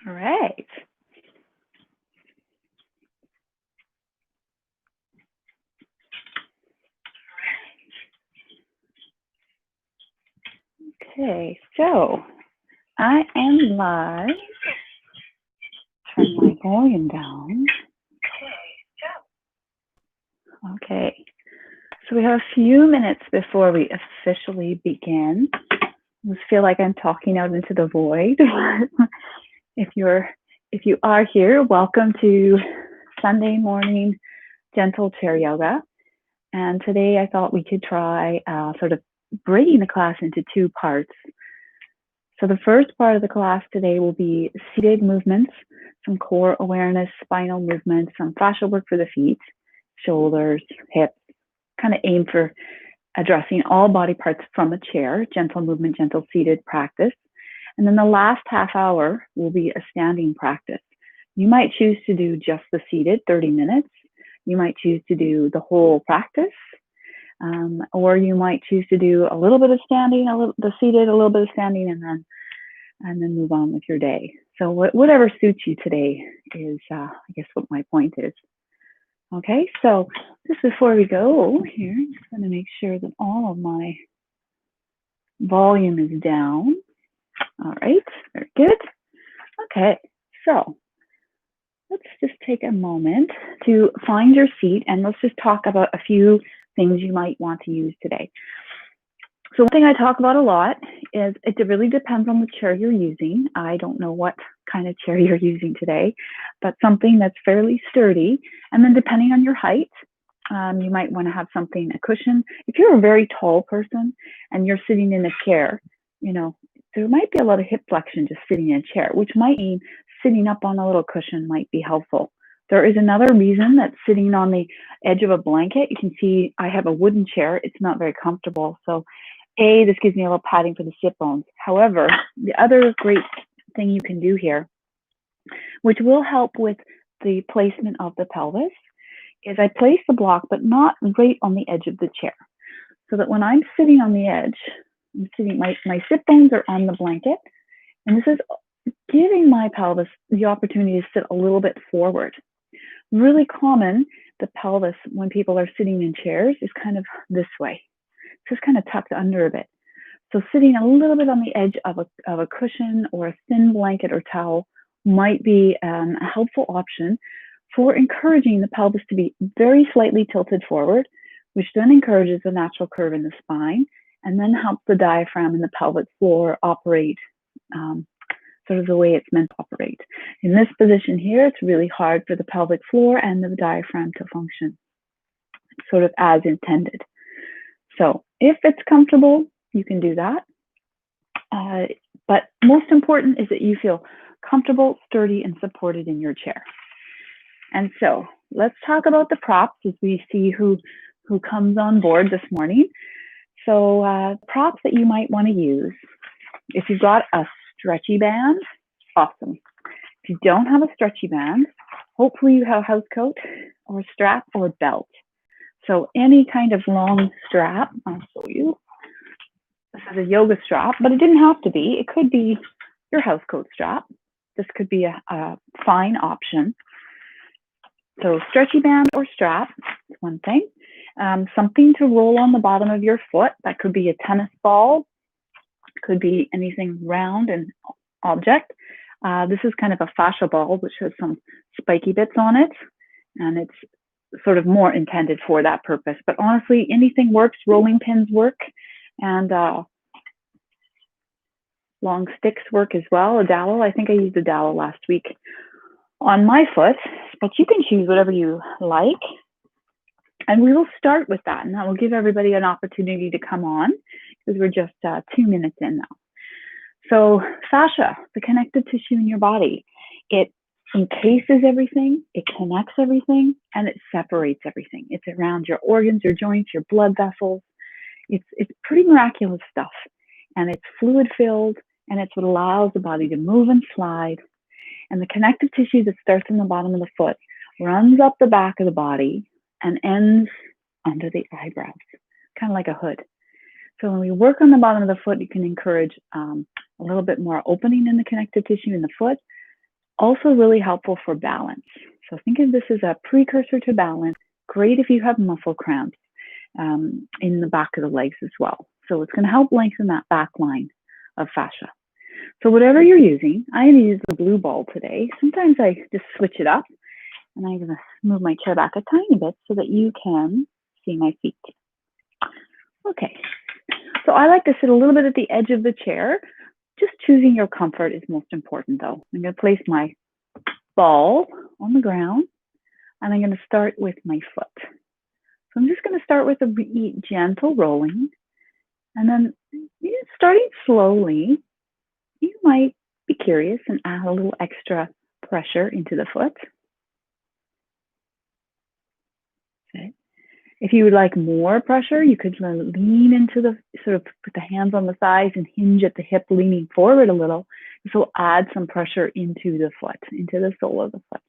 All right. Okay, so I am live. Turn my volume down. Okay, so we have a few minutes before we officially begin. I just feel like I'm talking out into the void. if you are here, welcome to Sunday morning gentle chair yoga. And today I thought we could try sort of breaking the class into two parts. So the first part of the class today will be seated movements, some core awareness, spinal movements, some fascia work for the feet, shoulders, hips, kind of aim for addressing all body parts from a chair, gentle movement, gentle seated practice. And then the last half hour will be a standing practice. You might choose to do just the seated 30 minutes. You might choose to do the whole practice. Or you might choose to do a little bit of standing, the seated, a little bit of standing, and then move on with your day. So whatever suits you today is, I guess, what my point is. Okay, so just before we go here, I'm just going to make sure that all of my volume is down. All right, very good. Okay, so let's just take a moment to find your seat and let's just talk about a few things you might want to use today. So one thing I talk about a lot is it really depends on the chair you're using. I don't know what kind of chair you're using today, but something that's fairly sturdy. And then depending on your height, you might want to have something, a cushion. If you're a very tall person and you're sitting in a chair, you know, there might be a lot of hip flexion just sitting in a chair, which might mean sitting up on a little cushion might be helpful. There is another reason that sitting on the edge of a blanket, you can see I have a wooden chair. It's not very comfortable. So this gives me a little padding for the sit bones. However, the other great thing you can do here, which will help with the placement of the pelvis, is I place the block, but not right on the edge of the chair. So that when I'm sitting on the edge, I'm sitting, my sit bones are on the blanket, and this is giving my pelvis the opportunity to sit a little bit forward. Really common, the pelvis, when people are sitting in chairs, is kind of this way. It's just kind of tucked under a bit. So sitting a little bit on the edge of a cushion or a thin blanket or towel might be a helpful option for encouraging the pelvis to be very slightly tilted forward, which then encourages a natural curve in the spine and then helps the diaphragm and the pelvic floor operate sort of the way it's meant to operate. In this position here, it's really hard for the pelvic floor and the diaphragm to function sort of as intended. So if it's comfortable, you can do that. But most important is that you feel comfortable, sturdy, and supported in your chair. And so let's talk about the props as we see who comes on board this morning. So props that you might want to use. If you've got a stretchy band, awesome. If you don't have a stretchy band, hopefully you have a house coat or strap or belt. So any kind of long strap, I'll show you. This is a yoga strap, but it didn't have to be. It could be your house coat strap. This could be a fine option. So stretchy band or strap is one thing. Something to roll on the bottom of your foot. That could be a tennis ball. Could be anything round and object. This is kind of a fascia ball, which has some spiky bits on it. And it's sort of more intended for that purpose. But honestly, anything works. Rolling pins work. And long sticks work as well. A dowel. I think I used a dowel last week on my foot. But you can choose whatever you like. And we will start with that. And that will give everybody an opportunity to come on because we're just 2 minutes in now. So fascia, the connective tissue in your body, it encases everything, it connects everything, and it separates everything. It's around your organs, your joints, your blood vessels. It's pretty miraculous stuff. And it's fluid filled, and it's what allows the body to move and slide. And the connective tissue that starts in the bottom of the foot runs up the back of the body and ends under the eyebrows, kind of like a hood. So when we work on the bottom of the foot, you can encourage a little bit more opening in the connective tissue in the foot, Also really helpful for balance. So think of this as a precursor to balance. Great if you have muscle cramps in the back of the legs as well. So it's going to help lengthen that back line of fascia. So whatever you're using, I'm going to use the blue ball today. Sometimes I just switch it up, and I'm going to move my chair back a tiny bit so that you can see my feet. Okay, so I like to sit a little bit at the edge of the chair. Just choosing your comfort is most important though. I'm going to place my ball on the ground, and I'm going to start with my foot. So I'm just going to start with a gentle rolling, and then starting slowly, you might be curious and add a little extra pressure into the foot. Okay. If you would like more pressure, you could lean into the, sort of put the hands on the thighs and hinge at the hip, leaning forward a little. This will add some pressure into the foot, into the sole of the foot.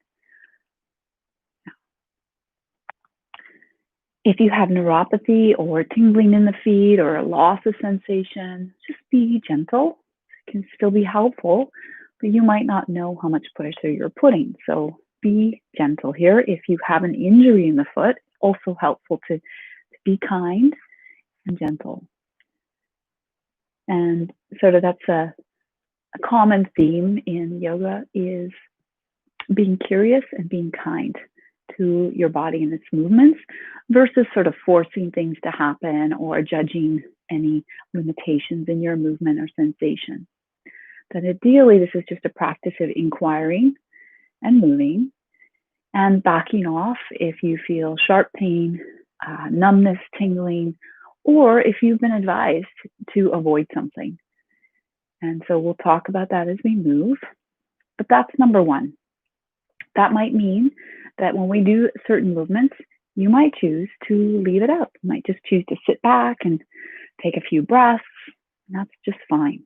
If you have neuropathy or tingling in the feet or a loss of sensation, just be gentle. It can still be helpful, but you might not know how much pressure you're putting. So be gentle here. If you have an injury in the foot, also helpful to be kind and gentle. And sort of that's a common theme in yoga is being curious and being kind to your body and its movements versus sort of forcing things to happen or judging any limitations in your movement or sensation. That ideally, this is just a practice of inquiring and moving and backing off if you feel sharp pain, numbness, tingling, or if you've been advised to avoid something. And so we'll talk about that as we move, but that's number one. That might mean that when we do certain movements, you might choose to leave it out. You might just choose to sit back and take a few breaths, and that's just fine.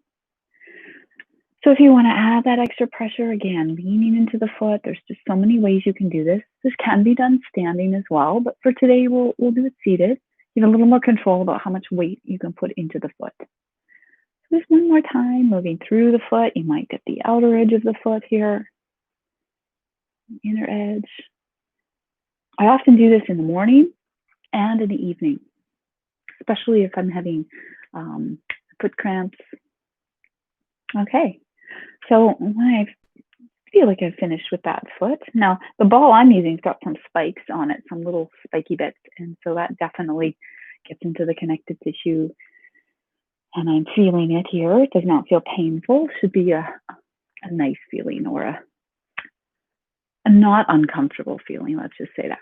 So if you want to add that extra pressure, again, leaning into the foot, there's just so many ways you can do this. This can be done standing as well, but for today, we'll do it seated. You have a little more control about how much weight you can put into the foot. So just one more time, moving through the foot. You might get the outer edge of the foot here, inner edge. I often do this in the morning and in the evening, especially if I'm having foot cramps. Okay, so when I feel like I've finished with that foot, now the ball I'm using's got some spikes on it, some little spiky bits, and so that definitely gets into the connective tissue, and I'm feeling it here. It does not feel painful. It should be a nice feeling or a not uncomfortable feeling, let's just say that.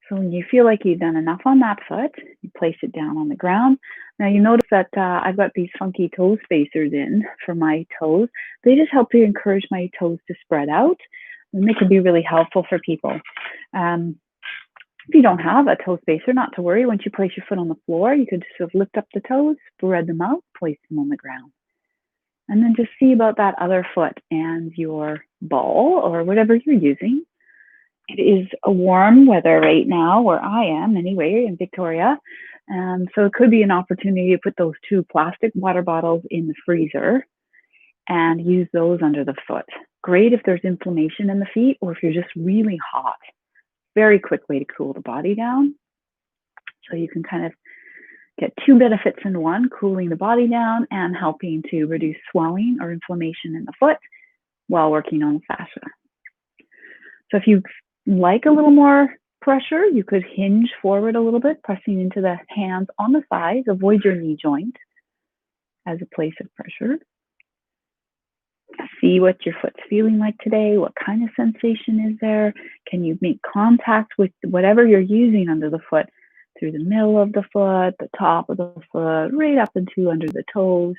So when you feel like you've done enough on that foot, you place it down on the ground. Now you notice that I've got these funky toe spacers in for my toes. They just help to encourage my toes to spread out, and they can be really helpful for people. If you don't have a toe spacer, not to worry. Once you place your foot on the floor, you could just sort of lift up the toes, spread them out, place them on the ground. And then just see about that other foot and your ball or whatever you're using. It is a warm weather right now where I am anyway in Victoria. So it could be an opportunity to put those 2 plastic water bottles in the freezer and use those under the foot. Great if there's inflammation in the feet or if you're just really hot. Very quick way to cool the body down. So you can kind of get 2 benefits in one, cooling the body down and helping to reduce swelling or inflammation in the foot while working on the fascia. So if you like a little more pressure, you could hinge forward a little bit, pressing into the hands on the thighs. Avoid your knee joint as a place of pressure. See what your foot's feeling like today. What kind of sensation is there? Can you make contact with whatever you're using under the foot through the middle of the foot, the top of the foot, right up into under the toes,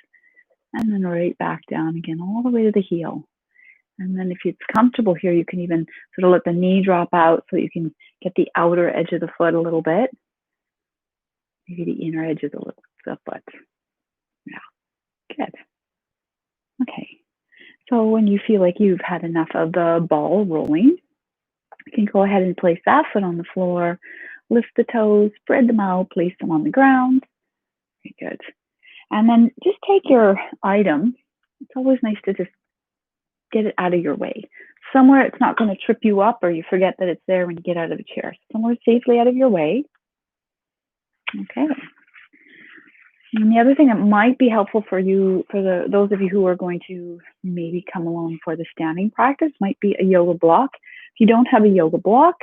and then right back down again, all the way to the heel. And then if it's comfortable here, you can even sort of let the knee drop out so you can get the outer edge of the foot a little bit. Maybe the inner edge of the foot. Yeah, good. Okay, so when you feel like you've had enough of the ball rolling, you can go ahead and place that foot on the floor, lift the toes, spread them out, place them on the ground. Very good. And then just take your item. It's always nice to just get it out of your way. Somewhere it's not going to trip you up or you forget that it's there when you get out of the chair. Somewhere safely out of your way. Okay. And the other thing that might be helpful for you, for those of you who are going to maybe come along for the standing practice, might be a yoga block. If you don't have a yoga block,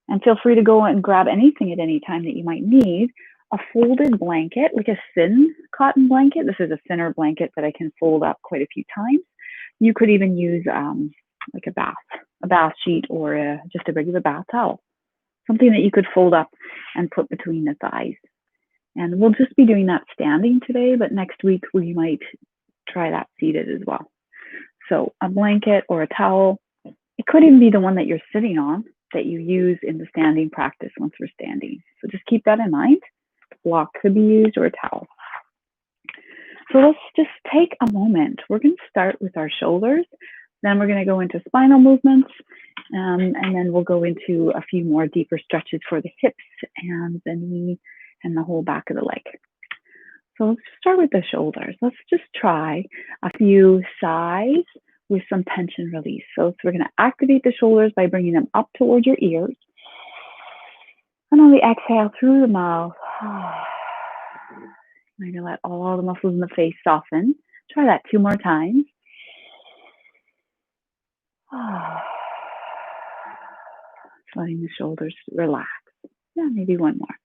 and feel free to go and grab anything at any time that you might need, a folded blanket, like a thin cotton blanket. This is a thinner blanket that I can fold up quite a few times. You could even use like a bath sheet or just a regular bath towel, something that you could fold up and put between the thighs. And we'll just be doing that standing today, but next week we might try that seated as well. So a blanket or a towel, it could even be the one that you're sitting on that you use in the standing practice once we're standing. So just keep that in mind. A block could be used or a towel. So let's just take a moment. We're going to start with our shoulders. Then we're going to go into spinal movements. And then we'll go into a few more deeper stretches for the hips and the knee and the whole back of the leg. So let's start with the shoulders. Let's just try a few sighs with some tension release. So we're going to activate the shoulders by bringing them up towards your ears. And on the exhale through the mouth, you're going to let all the muscles in the face soften. Try that 2 more times. Letting the shoulders relax. Yeah, maybe 1 more.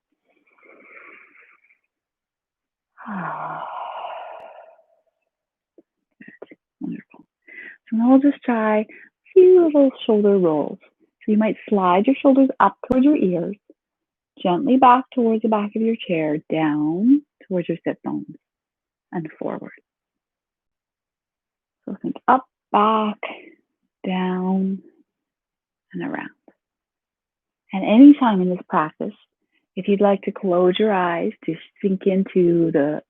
Good. Wonderful. So now we'll just try a few little shoulder rolls. So you might slide your shoulders up towards your ears, gently back towards the back of your chair, down towards your sit bones, and forward. So think up, back, down, and around. And anytime in this practice, if you'd like to close your eyes to sink into the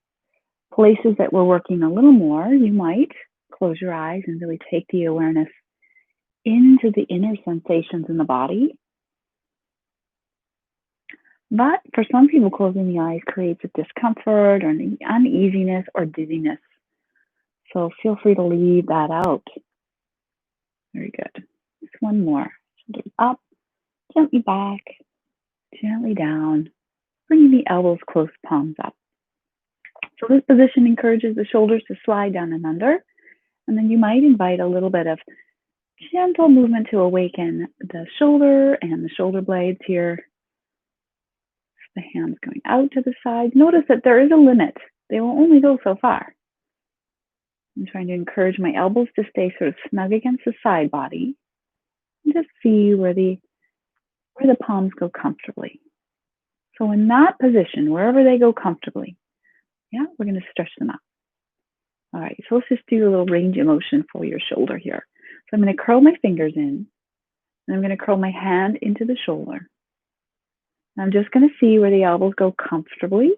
places that we're working a little more, you might close your eyes and really take the awareness into the inner sensations in the body. But for some people, closing the eyes creates a discomfort or an uneasiness or dizziness. So feel free to leave that out. Very good. Just 1 more. Shoulders up, gently back, gently down, bringing the elbows close, palms up. So this position encourages the shoulders to slide down and under. And then you might invite a little bit of gentle movement to awaken the shoulder and the shoulder blades here. The hands going out to the side. Notice that there is a limit. They will only go so far. I'm trying to encourage my elbows to stay sort of snug against the side body. And just see where the palms go comfortably. So in that position, wherever they go comfortably, yeah, we're going to stretch them out. All right, so let's just do a little range of motion for your shoulder here. So I'm going to curl my fingers in, and I'm going to curl my hand into the shoulder. And I'm just going to see where the elbows go comfortably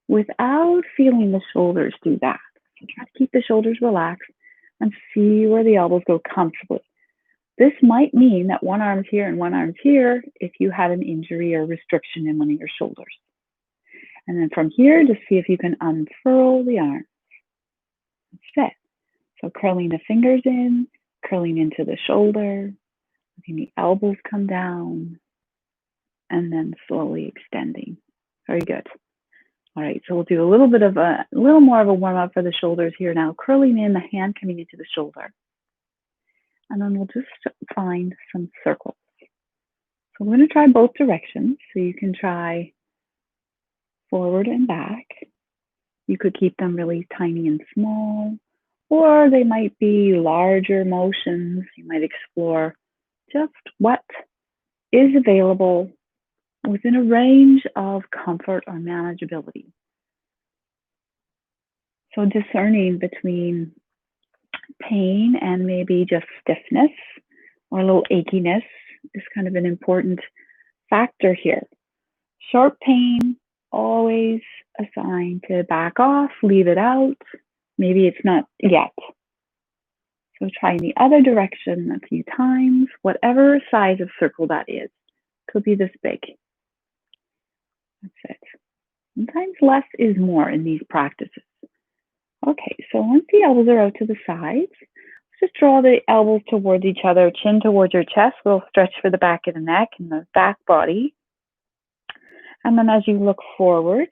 without feeling the shoulders do that. So try to keep the shoulders relaxed and see where the elbows go comfortably. This might mean that one arm's here and one arm's here if you had an injury or restriction in one of your shoulders. And then from here, just see if you can unfurl the arm. That's it. So curling the fingers in, curling into the shoulder, letting the elbows come down, and then slowly extending. Very good. All right, so we'll do a little more of a warm up for the shoulders here now, curling in, the hand coming into the shoulder. And then we'll just find some circles. So we're going to try both directions. So you can try forward and back. You could keep them really tiny and small, or they might be larger motions. You might explore just what is available within a range of comfort or manageability. So discerning between pain and maybe just stiffness or a little achiness is kind of an important factor here. Sharp pain, always a sign to back off, leave it out. Maybe it's not yet. So trying the other direction a few times, whatever size of circle that is. Could be this big. That's it. Sometimes less is more in these practices. Okay, so once the elbows are out to the sides, Just draw the elbows towards each other, chin towards your chest, a little stretch for the back of the neck and the back body. And then as you look forward,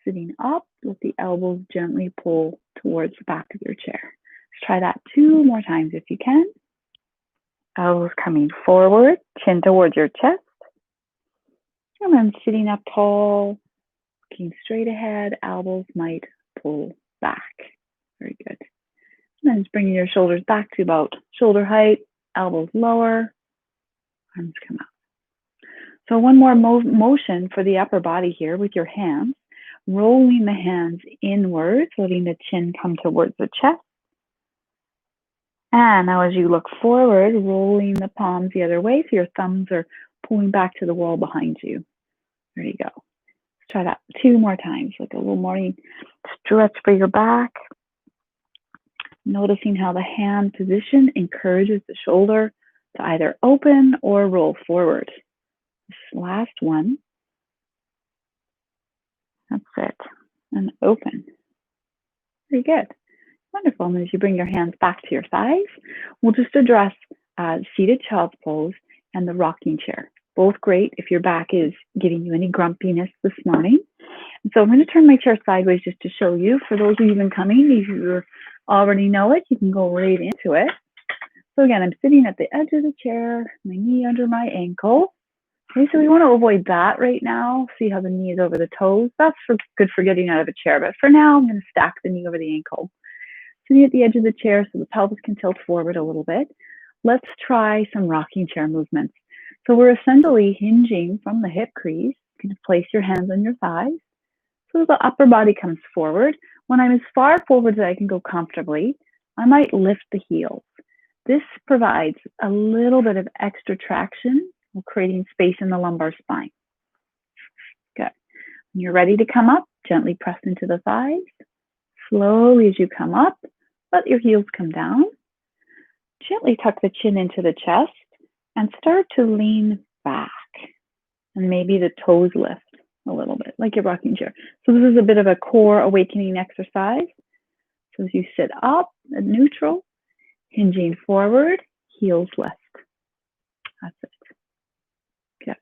sitting up, let the elbows gently pull towards the back of your chair. Let's try that 2 more times if you can. Elbows coming forward, chin towards your chest. And then sitting up tall, looking straight ahead, elbows might pull back. Very good. And then just bringing your shoulders back to about shoulder height, elbows lower, arms come up. So one more motion for the upper body here with your hands, rolling the hands inwards, letting the chin come towards the chest. And now as you look forward, rolling the palms the other way so your thumbs are pulling back to the wall behind you. There you go. Let's try that 2 more times, like a little morning stretch for your back. Noticing how the hand position encourages the shoulder to either open or roll forward. This last one. That's it. And open. Very good. Wonderful. And as you bring your hands back to your thighs, we'll just address seated child's pose and the rocking chair. Both great if your back is giving you any grumpiness this morning. And so I'm going to turn my chair sideways just to show you. For those of you who've been coming, if you already know it, you can go right into it. So again, I'm sitting at the edge of the chair, my knee under my ankle. Okay, so we want to avoid that right now. See how the knee is over the toes. That's good for getting out of a chair. But for now, I'm going to stack the knee over the ankle. Sitting at the edge of the chair so the pelvis can tilt forward a little bit. Let's try some rocking chair movements. So we're essentially hinging from the hip crease. You can place your hands on your thighs. So the upper body comes forward. When I'm as far forward as I can go comfortably, I might lift the heels. This provides a little bit of extra traction, creating space in the lumbar spine. Good. When you're ready to come up, gently press into the thighs. Slowly as you come up, let your heels come down. Gently tuck the chin into the chest and start to lean back. And maybe the toes lift a little bit, like your rocking chair. So this is a bit of a core awakening exercise. So as you sit up at neutral, hinging forward, heels lift. That's it. Good.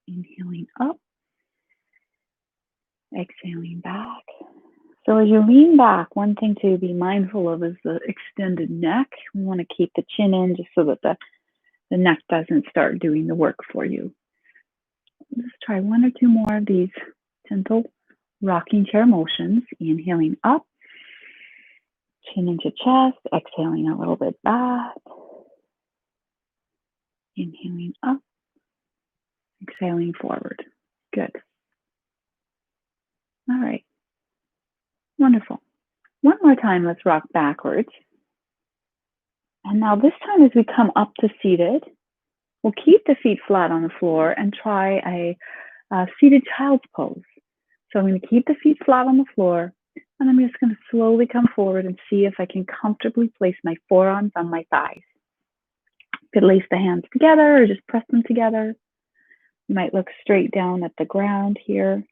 Inhaling up, exhaling back. So as you lean back, one thing to be mindful of is the extended neck. We want to keep the chin in just so that the neck doesn't start doing the work for you. Let's try 1 or 2 more of these gentle rocking chair motions. Inhaling up, chin into chest, exhaling a little bit back. Inhaling up, exhaling forward. Good. All right. Wonderful. 1 more time, let's rock backwards. And now this time as we come up to seated, we'll keep the feet flat on the floor and try a seated child's pose. So I'm going to keep the feet flat on the floor, and I'm just going to slowly come forward and see if I can comfortably place my forearms on my thighs. You could lace the hands together or just press them together. You might look straight down at the ground here.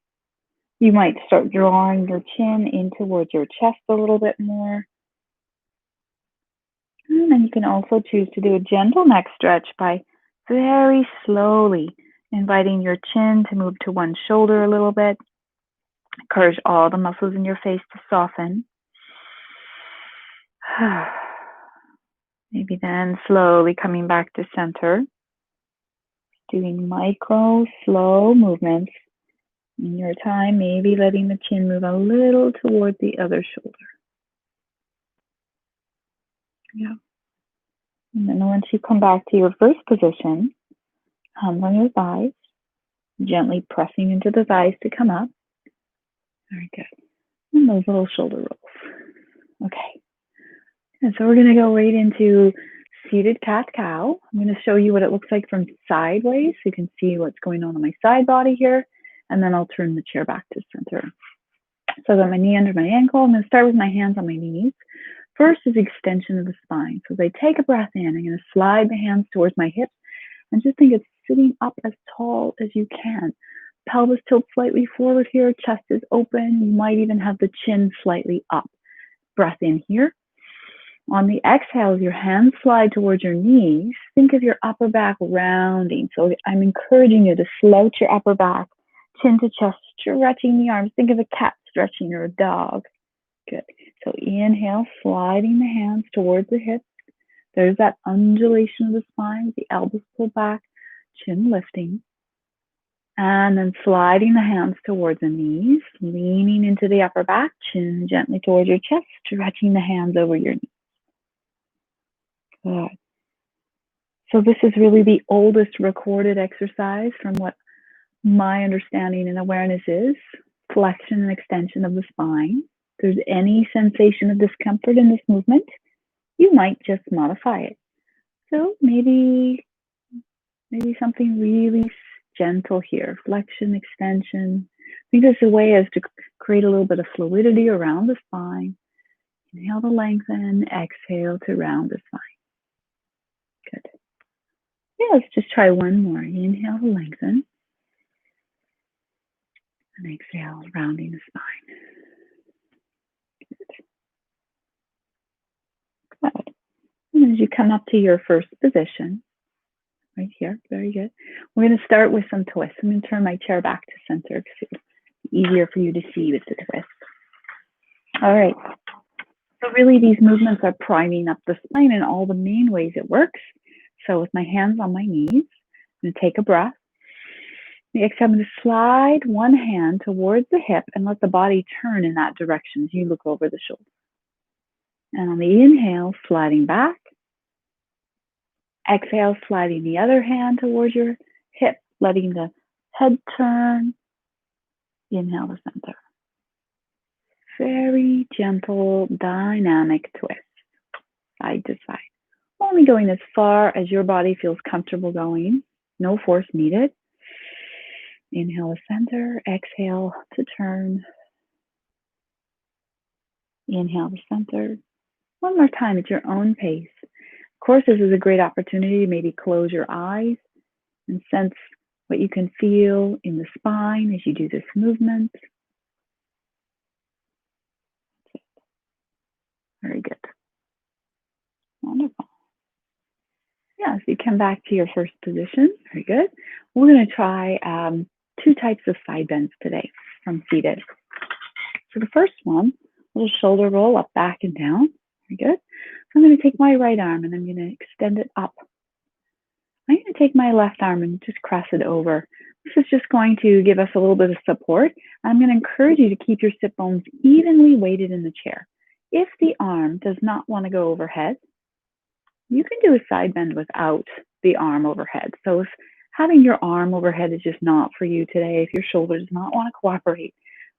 You might start drawing your chin in towards your chest a little bit more. And then you can also choose to do a gentle neck stretch by very slowly inviting your chin to move to one shoulder a little bit. Encourage all the muscles in your face to soften. Maybe then slowly coming back to center. Doing micro, slow movements. In your time, maybe letting the chin move a little towards the other shoulder. Yeah. And then once you come back to your first position, hands on your thighs, gently pressing into the thighs to come up. Very good. And those little shoulder rolls. Okay. And so we're going to go right into seated cat-cow. I'm going to show you what it looks like from sideways so you can see what's going on my side body here. And then I'll turn the chair back to center. So I've got my knee under my ankle. I'm going to start with my hands on my knees. First is extension of the spine. So as I take a breath in, I'm going to slide the hands towards my hips and just think of sitting up as tall as you can. Pelvis tilts slightly forward here, chest is open. You might even have the chin slightly up. Breath in here. On the exhale, your hands slide towards your knees. Think of your upper back rounding. So I'm encouraging you to slouch your upper back, chin to chest, stretching the arms. Think of a cat stretching or a dog. Good. So inhale, sliding the hands towards the hips. There's that undulation of the spine, the elbows pull back, chin lifting. And then sliding the hands towards the knees, leaning into the upper back, chin gently towards your chest, stretching the hands over your knees. Good. So this is really the oldest recorded exercise from what my understanding and awareness is, flexion and extension of the spine. If there's any sensation of discomfort in this movement, you might just modify it. So maybe something really gentle here, flexion, extension. I think this is a way as to create a little bit of fluidity around the spine. Inhale to lengthen, exhale to round the spine. Good. Yeah, let's just try one more. Inhale to lengthen. And exhale, rounding the spine. Good. Good. And as you come up to your first position, right here, very good. We're going to start with some twists. I'm going to turn my chair back to center because it's easier for you to see with the twist. All right. So really these movements are priming up the spine in all the main ways it works. So with my hands on my knees, I'm going to take a breath. The exhale, I'm going to slide one hand towards the hip and let the body turn in that direction as you look over the shoulder. And on the inhale, sliding back. Exhale, sliding the other hand towards your hip, letting the head turn. Inhale to center. Very gentle, dynamic twist, side to side. Only going as far as your body feels comfortable going. No force needed. Inhale to center, exhale to turn. Inhale to center. One more time at your own pace. Of course, this is a great opportunity to maybe close your eyes and sense what you can feel in the spine as you do this movement. Very good. Wonderful. Yeah, so you come back to your first position. Very good. We're going to try two types of side bends today from seated. So the first one, a little shoulder roll up, back, and down. Very good. So I'm going to take my right arm and I'm going to extend it up. I'm going to take my left arm and just cross it over. This is just going to give us a little bit of support. I'm going to encourage you to keep your sit bones evenly weighted in the chair. If the arm does not want to go overhead, you can do a side bend without the arm overhead. So if having your arm overhead is just not for you today, if your shoulder does not want to cooperate,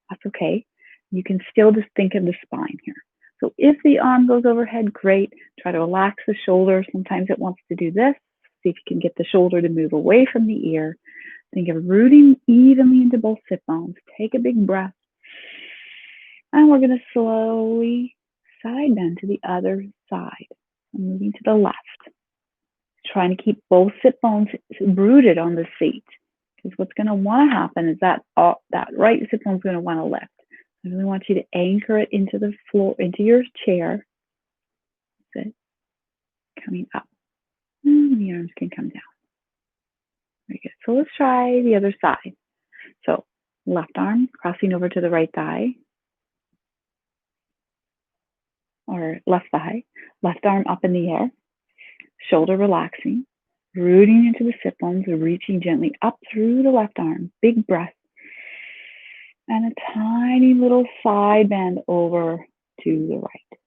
that's okay. You can still just think of the spine here. So if the arm goes overhead, great. Try to relax the shoulder. Sometimes it wants to do this. See if you can get the shoulder to move away from the ear. Think of rooting evenly into both sit bones. Take a big breath. And we're going to slowly side bend to the other side. Moving to the left. Trying to keep both sit bones rooted on the seat. Because what's going to want to happen is that right sit bone is going to want to lift. I really want you to anchor it into the floor, into your chair. That's it. Coming up. And the arms can come down. Very good. So let's try the other side. So left arm crossing over to the right thigh. Or left thigh. Left arm up in the air. Shoulder relaxing. Rooting into the sit bones, reaching gently up through the left arm. Big breath. And a tiny little side bend over to the right.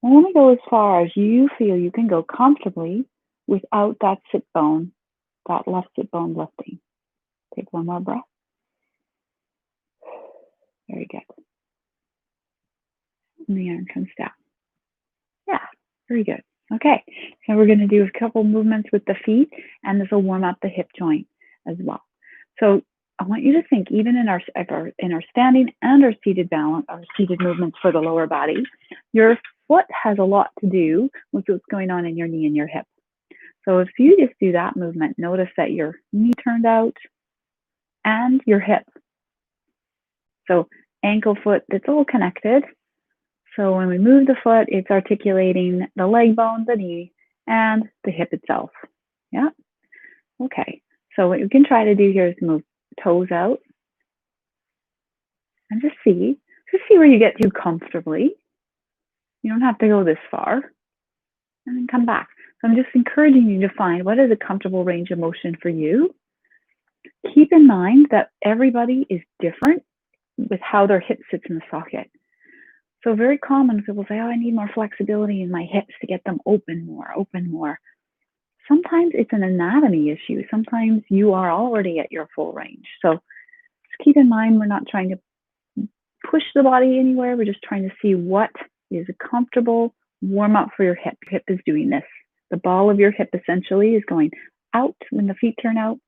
Only go as far as you feel you can go comfortably without that sit bone, that left sit bone lifting. Take one more breath. Very good. And the arm comes down. Yeah, very good. Okay, so we're going to do a couple movements with the feet, and this will warm up the hip joint as well. So I want you to think, even in our standing and our seated balance, our seated movements for the lower body, your foot has a lot to do with what's going on in your knee and your hip. So if you just do that movement, notice that your knee turned out and your hip. So ankle, foot, it's all connected. So when we move the foot, it's articulating the leg bone, the knee, and the hip itself. Yeah. Okay. So what you can try to do here is move toes out and just see where you get to comfortably. You don't have to go this far, and then come back. So I'm just encouraging you to find what is a comfortable range of motion for you. Keep in mind that everybody is different with how their hip sits in the socket. So very common, people say, oh, I need more flexibility in my hips to get them open more. Sometimes it's an anatomy issue. Sometimes you are already at your full range. So just keep in mind, we're not trying to push the body anywhere. We're just trying to see what is a comfortable warm up for your hip. Your hip is doing this. The ball of your hip essentially is going out when the feet turn out,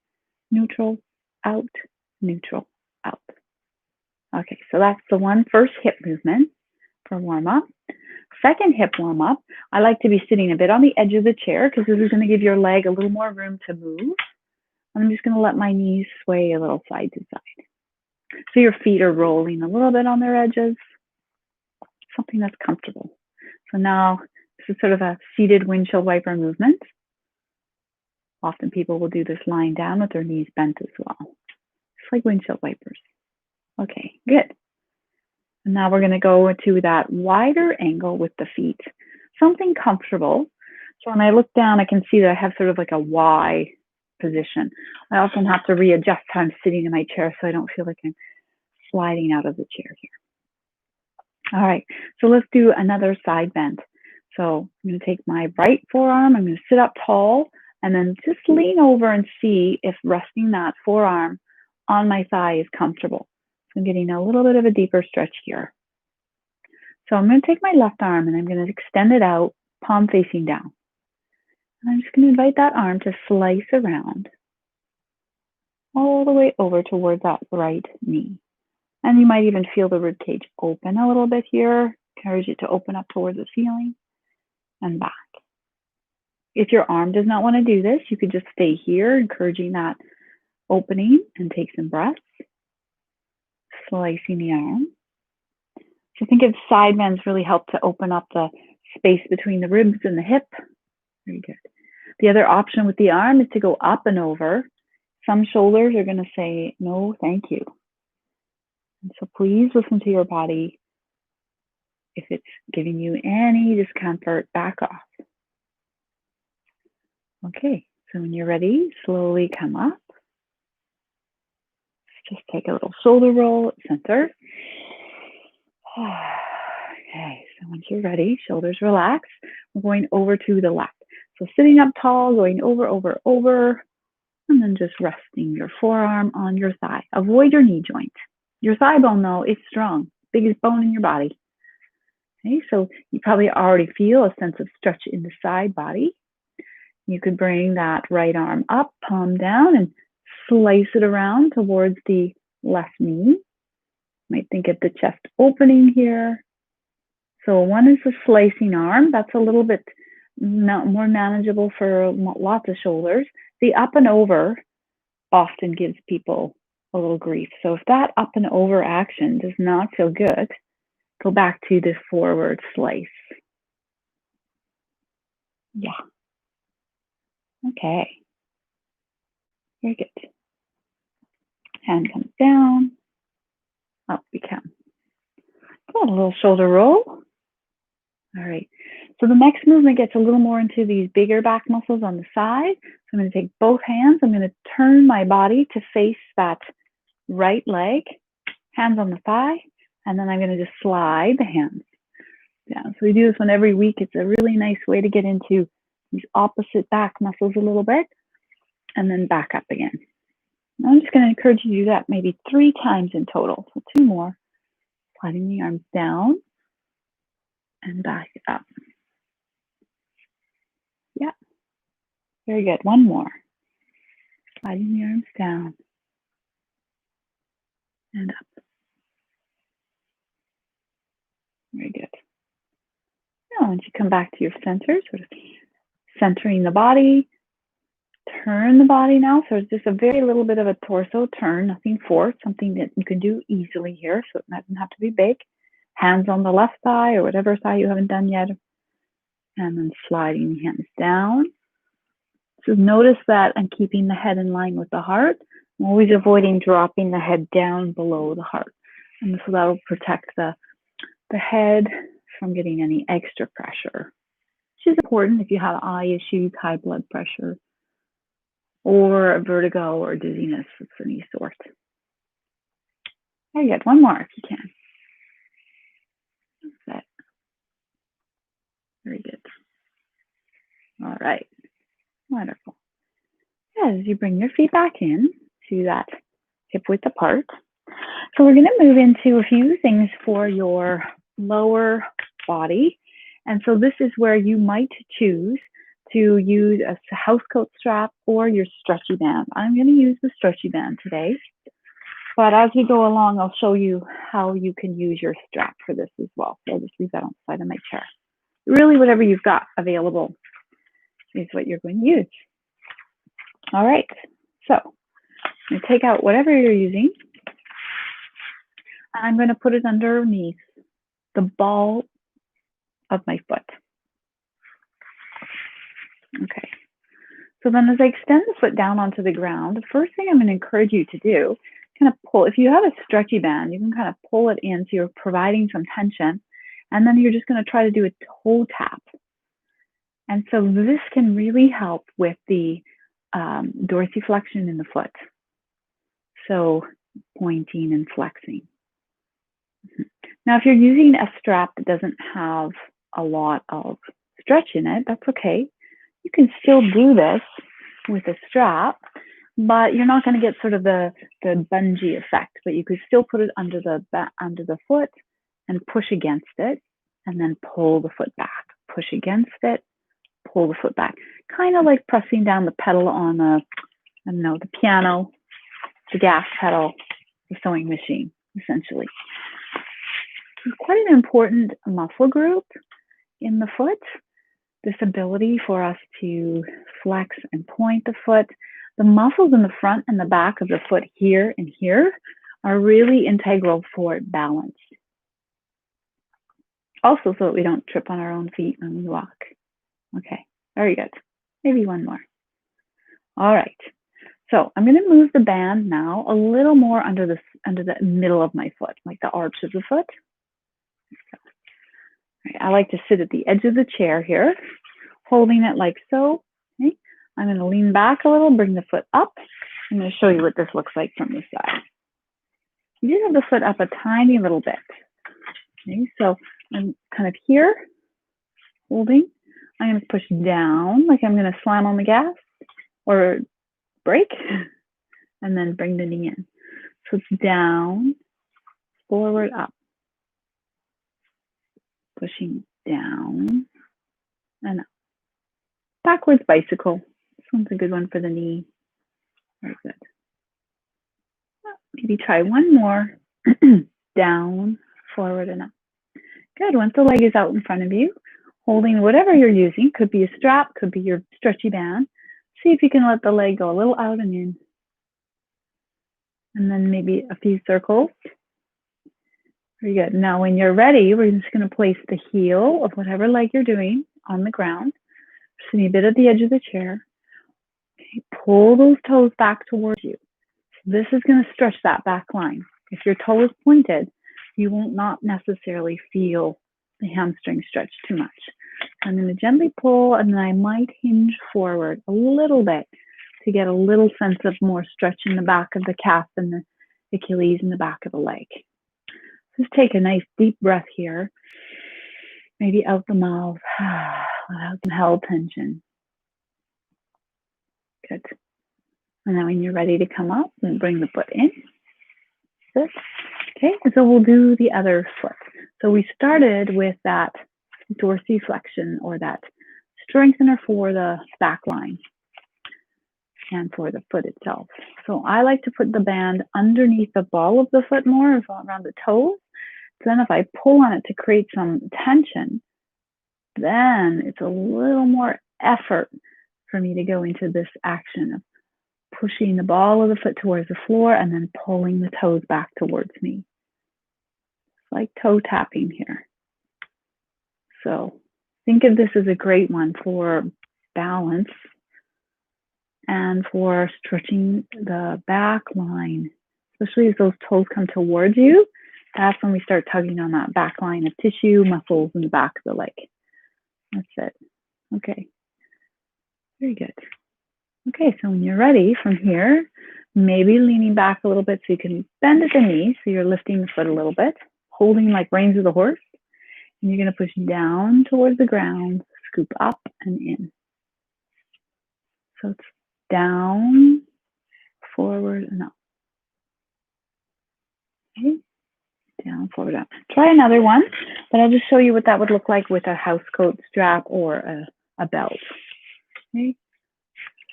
neutral, out, neutral, out. Okay, so that's the one first hip movement for warm up. Second hip warm up, I like to be sitting a bit on the edge of the chair because this is going to give your leg a little more room to move. And I'm just going to let my knees sway a little side to side. So your feet are rolling a little bit on their edges, something that's comfortable. So now this is sort of a seated windshield wiper movement. Often people will do this lying down with their knees bent as well. It's like windshield wipers. Okay, good. And now we're going to go to that wider angle with the feet, something comfortable. So when I look down, I can see that I have sort of like a Y position. I often have to readjust how I'm sitting in my chair so I don't feel like I'm sliding out of the chair here. All right, so let's do another side bend. So I'm going to take my right forearm, I'm going to sit up tall, and then just lean over and see if resting that forearm on my thigh is comfortable. So I'm getting a little bit of a deeper stretch here. So I'm going to take my left arm and I'm going to extend it out, palm facing down. And I'm just going to invite that arm to slice around all the way over towards that right knee. And you might even feel the rib cage open a little bit here. Encourage it to open up towards the ceiling and back. If your arm does not want to do this, you could just stay here, encouraging that opening and take some breaths. Slicing the arm. So think of side bends really help to open up the space between the ribs and the hip. Very good. The other option with the arm is to go up and over. Some shoulders are going to say, no, thank you. And so please listen to your body. If it's giving you any discomfort, back off. Okay, so when you're ready, slowly come up. Just take a little shoulder roll at center. Okay, so once you're ready, shoulders relax. We're going over to the left. So sitting up tall, going over, and then just resting your forearm on your thigh. Avoid your knee joint. Your thigh bone, though, is strong, biggest bone in your body. Okay, so you probably already feel a sense of stretch in the side body. You could bring that right arm up, palm down, and slice it around towards the left knee. You might think of the chest opening here. So one is a slicing arm. That's a little bit more manageable for lots of shoulders. The up and over often gives people a little grief. So if that up and over action does not feel good, go back to the forward slice. Yeah. Okay. Very good. Hand comes down. Up we come. Good. A little shoulder roll. All right. So the next movement gets a little more into these bigger back muscles on the side. So I'm going to take both hands. I'm going to turn my body to face that right leg, hands on the thigh, and then I'm going to just slide the hands down. So we do this one every week. It's a really nice way to get into these opposite back muscles a little bit, and then back up again. Now I'm just going to encourage you to do that maybe 3 times in total. So 2 more. Sliding the arms down and back up. Yeah, very good. 1 more. Sliding the arms down and up. Very good. Now, once you come back to your center, sort of centering the body, turn the body now. So it's just a very little bit of a torso turn, nothing forced, something that you can do easily here. So it doesn't have to be big. Hands on the left thigh or whatever thigh you haven't done yet. And then sliding the hands down. So notice that I'm keeping the head in line with the heart. I'm always avoiding dropping the head down below the heart. And so that will protect the head from getting any extra pressure, which is important if you have eye issues, high blood pressure, or vertigo or dizziness of any sort. Very good. One more if you can. That's it. Very good. All right. Wonderful. As you bring your feet back in to that hip width apart. So we're going to move into a few things for your lower body. And so this is where you might choose to use a housecoat strap or your stretchy band. I'm going to use the stretchy band today. But as we go along, I'll show you how you can use your strap for this as well. So I'll just leave that on the side of my chair. Really, whatever you've got available is what you're going to use. All right, so I'm going to take out whatever you're using. And I'm going to put it underneath the ball of my foot. Okay, so then as I extend the foot down onto the ground, the first thing I'm going to encourage you to do, kind of pull, if you have a stretchy band, you can kind of pull it in so you're providing some tension, and then you're just going to try to do a toe tap. And so this can really help with the dorsiflexion in the foot. So pointing and flexing. Now, if you're using a strap that doesn't have a lot of stretch in it, that's okay. You can still do this with a strap, but you're not going to get sort of the bungee effect. But you could still put it under the foot and push against it, and then pull the foot back. Push against it, pull the foot back. Kind of like pressing down the pedal on I don't know, the piano, the gas pedal, the sewing machine, essentially. It's quite an important muscle group in the foot, this ability for us to flex and point the foot. The muscles in the front and the back of the foot here and here are really integral for balance. Also, so that we don't trip on our own feet when we walk. Okay, very good. Maybe one more. All right. So I'm going to move the band now a little more under the middle of my foot, like the arch of the foot. Right, I like to sit at the edge of the chair here, holding it like so. Okay. I'm going to lean back a little, bring the foot up. I'm going to show you what this looks like from the side. You just have the foot up a tiny little bit. Okay, so I'm kind of here, holding. I'm going to push down, like I'm going to slam on the gas or brake, and then bring the knee in. So it's down, forward, up. Pushing down and up. Backwards bicycle. This one's a good one for the knee. Very good. Maybe try one more. Down, forward, and up. Good. Once the leg is out in front of you, holding whatever you're using, could be a strap, could be your stretchy band. See if you can let the leg go a little out and in. And then maybe a few circles. Very good. Now, when you're ready, we're just going to place the heel of whatever leg you're doing on the ground, sitting a bit at the edge of the chair. Okay, pull those toes back towards you. This is going to stretch that back line. If your toe is pointed, you will not necessarily feel the hamstring stretch too much. I'm going to gently pull, and then I might hinge forward a little bit to get a little sense of more stretch in the back of the calf and the Achilles and the back of the leg. Just take a nice deep breath here. Maybe out the mouth, let out some held tension. Good. And then when you're ready to come up, and bring the foot in. Good. Okay, and so we'll do the other foot. So we started with that dorsiflexion, or that strengthener for the back line and for the foot itself. So I like to put the band underneath the ball of the foot more, around the toes. So then if I pull on it to create some tension, then it's a little more effort for me to go into this action of pushing the ball of the foot towards the floor and then pulling the toes back towards me. like toe tapping here. So think of this as a great one for balance and for stretching the back line, especially as those toes come towards you. That's when we start tugging on that back line of tissue, muscles in the back of the leg. That's it. Okay. Very good. Okay, so when you're ready from here, maybe leaning back a little bit so you can bend at the knee, so you're lifting the foot a little bit, holding like reins of the horse. And you're going to push down towards the ground, scoop up and in. So it's down, forward, and up. Okay, down, forward, up. Try another one, but I'll just show you what that would look like with a house coat strap or a belt. Okay,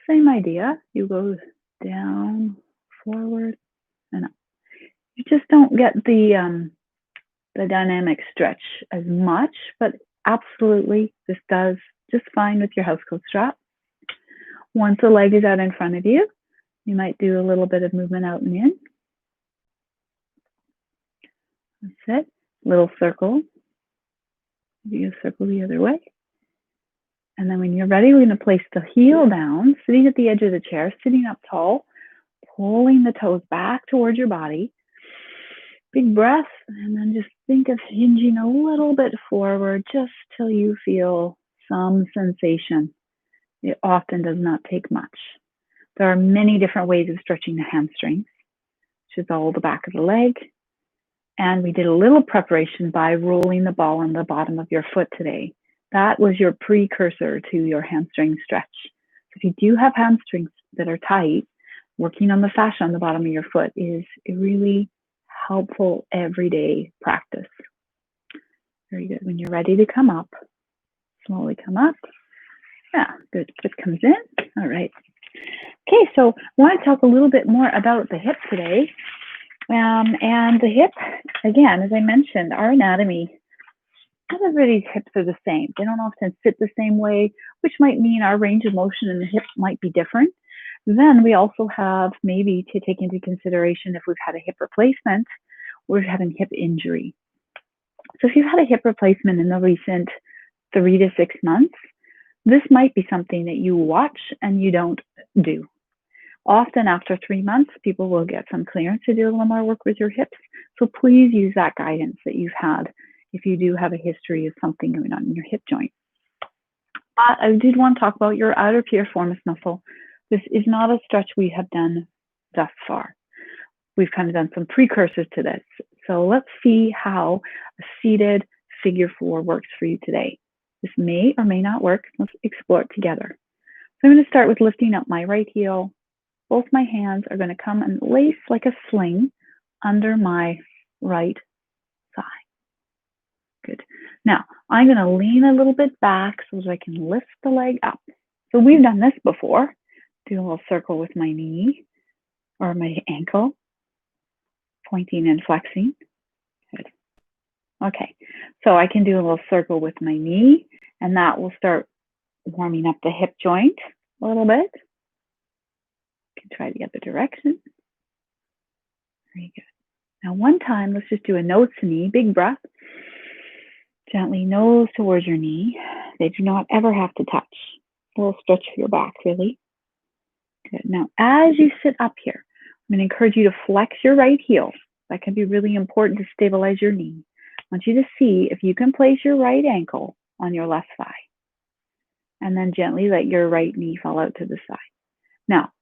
same idea. You go down, forward, and up. You just don't get the dynamic stretch as much, but absolutely this does just fine with your house coat strap. Once the leg is out in front of you, you might do a little bit of movement out and in. That's it. Little circle. Maybe a circle the other way. And then when you're ready, we're going to place the heel down, sitting at the edge of the chair, sitting up tall, pulling the toes back towards your body. Big breath, and then just think of hinging a little bit forward just till you feel some sensation. It often does not take much. There are many different ways of stretching the hamstrings, which is all the back of the leg. And we did a little preparation by rolling the ball on the bottom of your foot today. That was your precursor to your hamstring stretch. If you do have hamstrings that are tight, working on the fascia on the bottom of your foot is a really helpful everyday practice. Very good. When you're ready to come up, slowly come up. Yeah, good. Foot comes in. All right. Okay, so I want to talk a little bit more about the hip today. And the hip, again, as I mentioned, our anatomy, not everybody's hips are the same. They don't often sit the same way, which might mean our range of motion in the hip might be different. Then we also have maybe to take into consideration if we've had a hip replacement or we've had a hip injury. So if you've had a hip replacement in the recent 3 to 6 months, this might be something that you watch and you don't do. Often after 3 months, people will get some clearance to do a little more work with your hips. So please use that guidance that you've had if you do have a history of something going on in your hip joint. But I did want to talk about your outer piriformis muscle. This is not a stretch we have done thus far. We've kind of done some precursors to this. So let's see how a seated figure 4 works for you today. This may or may not work. Let's explore it together. So I'm going to start with lifting up my right heel. Both my hands are going to come and lace like a sling under my right thigh. Good. Now, I'm going to lean a little bit back so that I can lift the leg up. So we've done this before. Do a little circle with my knee or my ankle, pointing and flexing. Good. Okay, so I can do a little circle with my knee, and that will start warming up the hip joint a little bit. You can try the other direction. Very good. Now, one time, let's just do a nose to knee, big breath. Gently nose towards your knee. They do not ever have to touch. A little stretch for your back, really. Good. Now, as you sit up here, I'm going to encourage you to flex your right heel. That can be really important to stabilize your knee. I want you to see if you can place your right ankle on your left thigh. And then gently let your right knee fall out to the side. Now,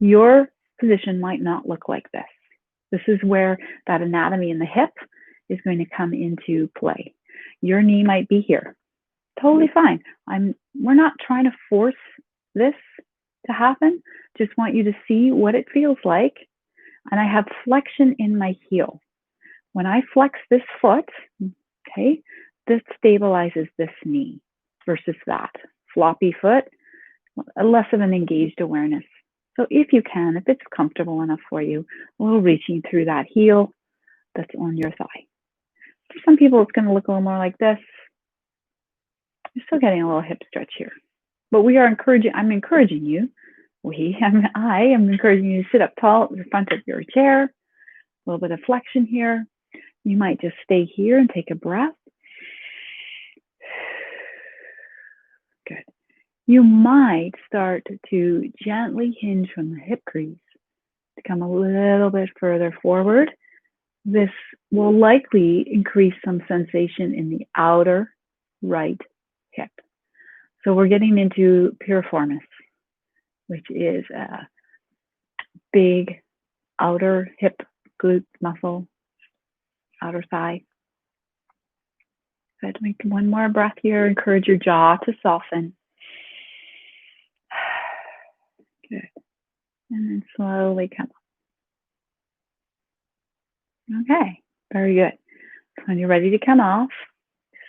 your position might not look like this. This is where that anatomy in the hip is going to come into play. Your knee might be here. Totally fine. We're not trying to force this to happen. Just want you to see what it feels like. And I have flexion in my heel. When I flex this foot, okay, this stabilizes this knee versus that. Floppy foot, less of an engaged awareness. So if you can, if it's comfortable enough for you, a little reaching through that heel that's on your thigh. For some people, it's going to look a little more like this. You're still getting a little hip stretch here. But I'm encouraging you, I am encouraging you to sit up tall at the front of your chair, a little bit of flexion here. You might just stay here and take a breath. Good. You might start to gently hinge from the hip crease to come a little bit further forward. This will likely increase some sensation in the outer right hip. So we're getting into piriformis, which is a big outer hip glute muscle, outer thigh. Good. Make one more breath here. Encourage your jaw to soften. Good. And then slowly come up. Okay, very good. So when you're ready to come off,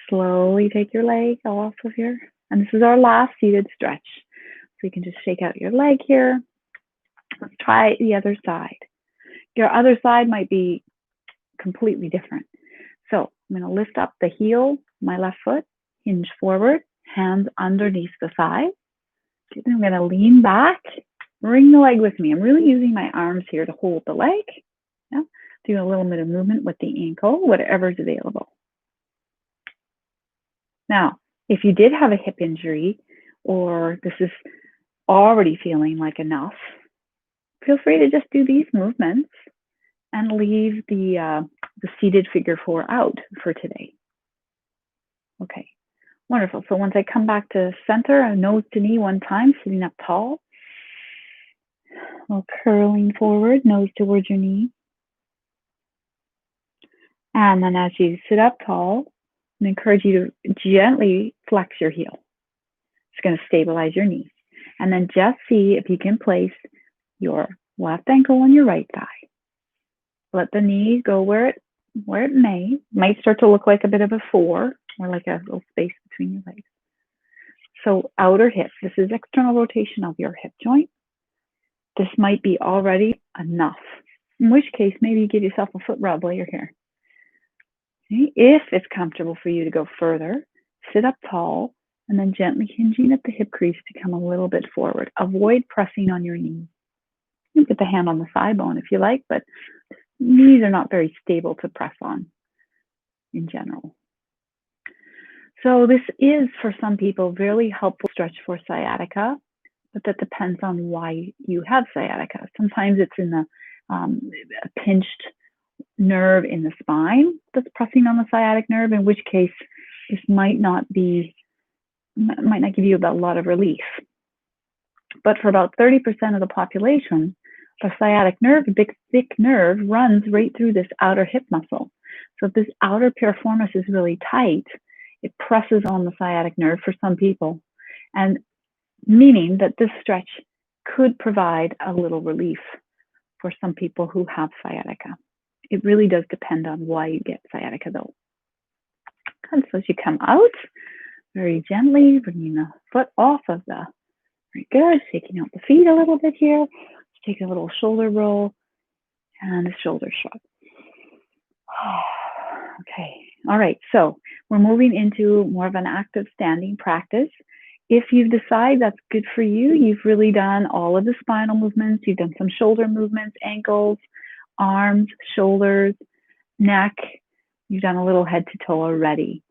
slowly take your leg off of here. And this is our last seated stretch. So you can just shake out your leg here. Let's try the other side. Your other side might be completely different. So I'm going to lift up the heel, my left foot, hinge forward, hands underneath the thigh. Then I'm going to lean back, bring the leg with me. I'm really using my arms here to hold the leg. Yeah. Do a little bit of movement with the ankle, whatever is available. Now, if you did have a hip injury, or this is already feeling like enough, feel free to just do these movements and leave the seated figure 4 out for today. Okay, wonderful. So once I come back to center, nose to knee one time, sitting up tall. A little curling forward, nose towards your knee. And then as you sit up tall, I encourage you to gently flex your heel. It's going to stabilize your knee. And then just see if you can place your left ankle on your right thigh. Let the knee go where it may. It might start to look like a bit of a 4, or like a little space between your legs. So outer hip, this is external rotation of your hip joint. This might be already enough, in which case maybe you give yourself a foot rub while you're here. Okay. If it's comfortable for you to go further, sit up tall and then gently hinging at the hip crease to come a little bit forward. Avoid pressing on your knee. You can put the hand on the thigh bone if you like, but knees are not very stable to press on in general. So this is, for some people, really helpful stretch for sciatica, but that depends on why you have sciatica. Sometimes it's in the a pinched nerve in the spine that's pressing on the sciatic nerve, in which case this might not give you a lot of relief. But for about 30% of the population, the sciatic nerve, a big thick nerve, runs right through this outer hip muscle. So if this outer piriformis is really tight, it presses on the sciatic nerve for some people, and meaning that this stretch could provide a little relief for some people who have sciatica. It really does depend on why you get sciatica though. And so as you come out, very gently, bringing the foot off of the, very good, shaking out the feet a little bit here. Let's take a little shoulder roll and a shoulder shrug. Okay, all right, so we're moving into more of an active standing practice. If you decide that's good for you, you've really done all of the spinal movements, you've done some shoulder movements, ankles, arms, shoulders, neck, you've done a little head to toe already.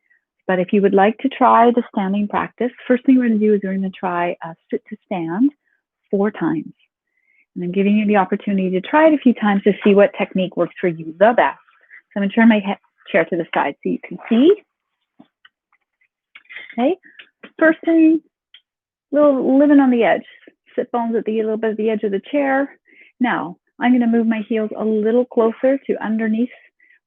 But if you would like to try the standing practice, first thing we're going to do is we're going to try a sit to stand 4 times. And I'm giving you the opportunity to try it a few times to see what technique works for you the best. So I'm going to turn my chair to the side so you can see. Okay, first thing, little living on the edge. Sit bones at the little bit of the edge of the chair. Now, I'm going to move my heels a little closer to underneath,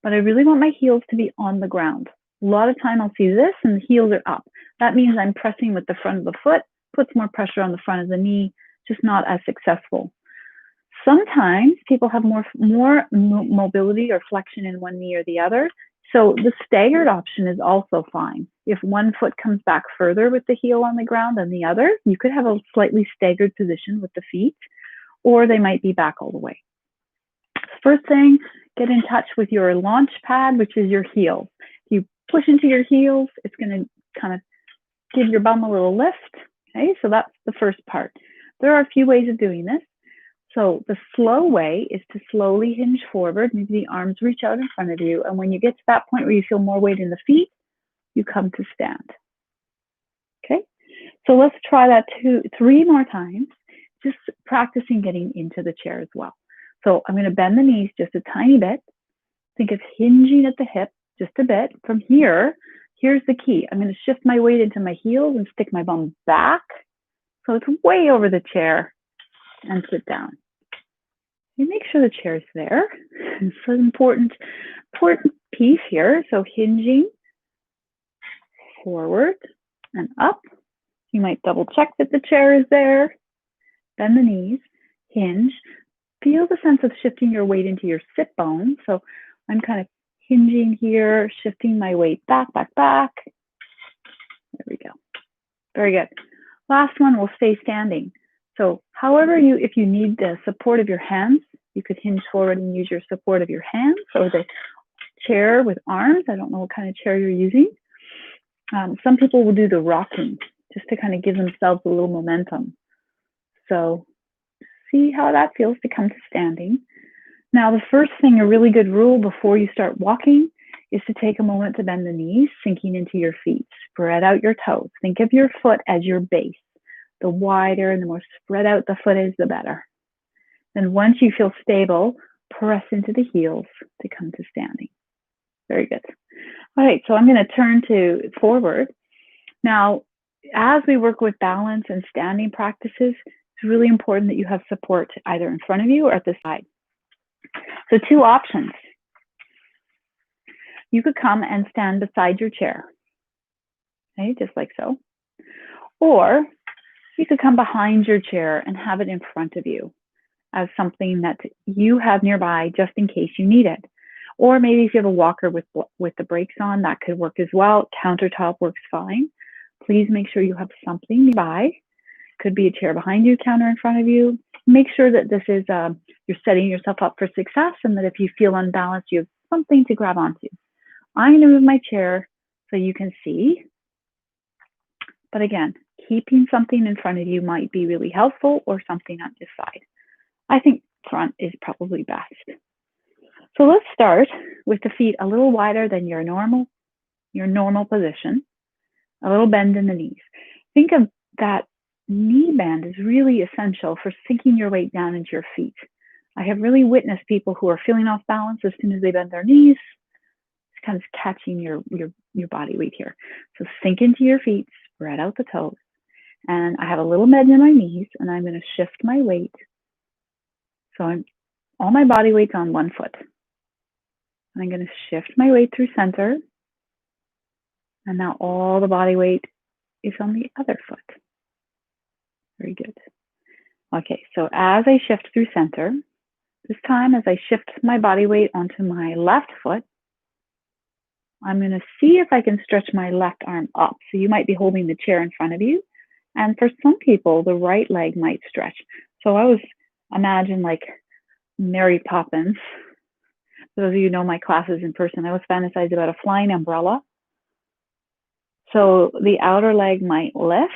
but I really want my heels to be on the ground. A lot of time I'll see this and the heels are up. That means I'm pressing with the front of the foot, puts more pressure on the front of the knee, just not as successful. Sometimes people have more mobility or flexion in one knee or the other. So the staggered option is also fine. If one foot comes back further with the heel on the ground than the other, you could have a slightly staggered position with the feet, or they might be back all the way. First thing, get in touch with your launch pad, which is your heels. If you push into your heels, it's going to kind of give your bum a little lift. Okay, so that's the first part. There are a few ways of doing this. So the slow way is to slowly hinge forward. Maybe the arms reach out in front of you. And when you get to that point where you feel more weight in the feet, you come to stand. Okay, so let's try that 3 more times, just practicing getting into the chair as well. So I'm going to bend the knees just a tiny bit. Think of hinging at the hip just a bit. From here, here's the key. I'm going to shift my weight into my heels and stick my bum back so it's way over the chair and sit down. You make sure the chair is there. It's an important piece here. So hinging forward and up. You might double check that the chair is there. Bend the knees, hinge. Feel the sense of shifting your weight into your sit bone. So I'm kind of hinging here, shifting my weight back, back, back. There we go. Very good. Last one, we'll stay standing. So however if you need the support of your hands, you could hinge forward and use your support of your hands or the chair with arms. I don't know what kind of chair you're using. Some people will do the rocking just to kind of give themselves a little momentum. So see how that feels to come to standing. Now, the first thing, a really good rule before you start walking is to take a moment to bend the knees, sinking into your feet. Spread out your toes. Think of your foot as your base. The wider and the more spread out the foot is, the better. Then once you feel stable, press into the heels to come to standing. Very good. All right, so I'm going to turn to forward. Now, as we work with balance and standing practices, it's really important that you have support either in front of you or at the side. So 2 options. You could come and stand beside your chair, okay, just like so. Or you could come behind your chair and have it in front of you as something that you have nearby just in case you need it. Or maybe if you have a walker with the brakes on, that could work as well. Countertop works fine. Please make sure you have something nearby. Could be a chair behind you, counter in front of you. Make sure that this is, you're setting yourself up for success and that if you feel unbalanced, you have something to grab onto. I'm going to move my chair so you can see. But again, keeping something in front of you might be really helpful or something on this side. I think front is probably best. So let's start with the feet a little wider than your normal position, a little bend in the knees. Think of that knee bend is really essential for sinking your weight down into your feet. I have really witnessed people who are feeling off balance as soon as they bend their knees. It's kind of catching your body weight here. So sink into your feet, spread out the toes. And I have a little bend in my knees and I'm going to shift my weight. So all my body weight's on one foot. And I'm going to shift my weight through center. And now all the body weight is on the other foot. Very good. Okay, so as I shift through center, this time as I shift my body weight onto my left foot, I'm going to see if I can stretch my left arm up. So you might be holding the chair in front of you. And for some people, the right leg might stretch. So I was, imagine like Mary Poppins. For those of you who know my classes in person, I was fantasized about a flying umbrella. So the outer leg might lift,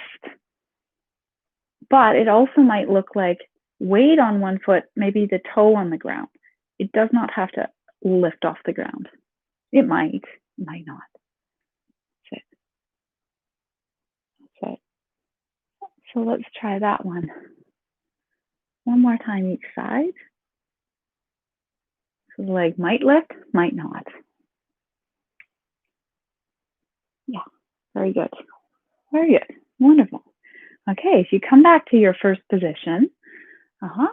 but it also might look like weight on one foot, maybe the toe on the ground. It does not have to lift off the ground. It might not. That's it. That's it. So let's try that one. One more time each side. So the leg might lift, might not. Yeah, very good. Very good. Wonderful. Okay, so you come back to your first position.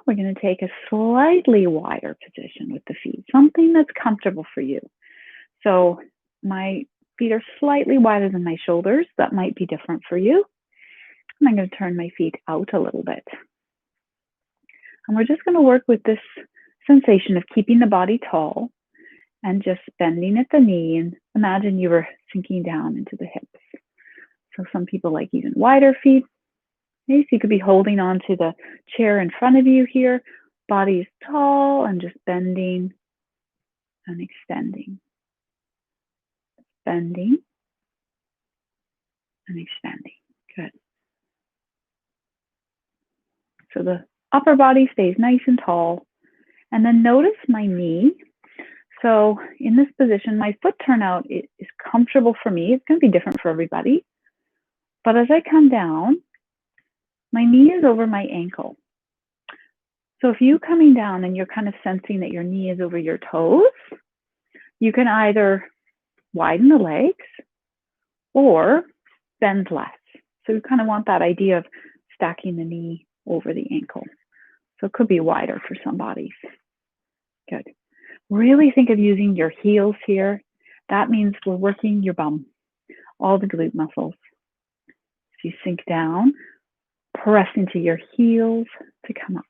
We're going to take a slightly wider position with the feet, something that's comfortable for you. So my feet are slightly wider than my shoulders. That might be different for you. And I'm going to turn my feet out a little bit. And we're just going to work with this sensation of keeping the body tall and just bending at the knee, and imagine you were sinking down into the hips. So some people like even wider feet. Okay, so you could be holding on to the chair in front of you here. Body's tall and just bending and extending. Bending and extending. Good. So the Upper body stays nice and tall. And then notice my knee. So in this position, my foot turnout is comfortable for me. It's going to be different for everybody. But as I come down, my knee is over my ankle. So if you're coming down and you're kind of sensing that your knee is over your toes, you can either widen the legs or bend less. So you kind of want that idea of stacking the knee over the ankle. So it could be wider for some bodies. Good. Really think of using your heels here. That means we're working your bum, all the glute muscles. So you sink down, press into your heels to come up.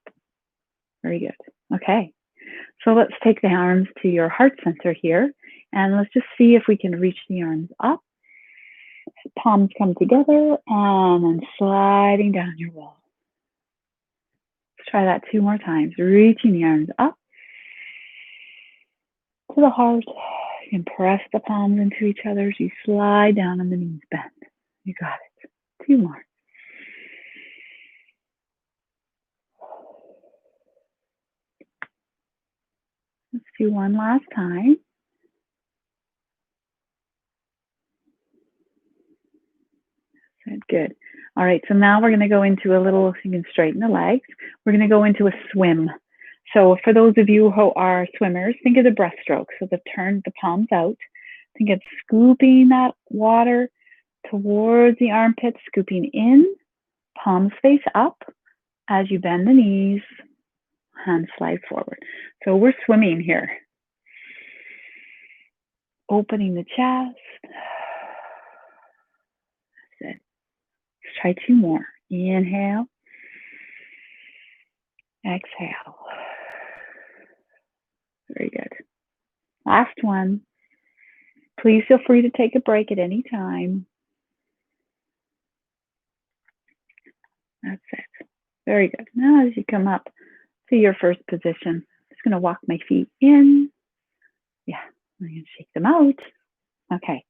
Very good. Okay. So let's take the arms to your heart center here, and let's just see if we can reach the arms up. Palms come together and then sliding down your wall. Let's try that 2 more times. Reaching the arms up to the heart. You can press the palms into each other as you slide down and the knees bend. You got it. 2 more. Let's do one last time. Good. All right, so now we're going to go into a little, you can straighten the legs. We're going to go into a swim. So for those of you who are swimmers, think of the breaststroke. So turn the palms out. Think of scooping that water towards the armpits, scooping in, palms face up. As you bend the knees, hands slide forward. So we're swimming here. Opening the chest. That's it. Let's try 2 more. Inhale. Exhale. Very good. Last one. Please feel free to take a break at any time. That's it. Very good. Now as you come up to your first position, I'm just going to walk my feet in. Yeah, I'm going to shake them out. Okay.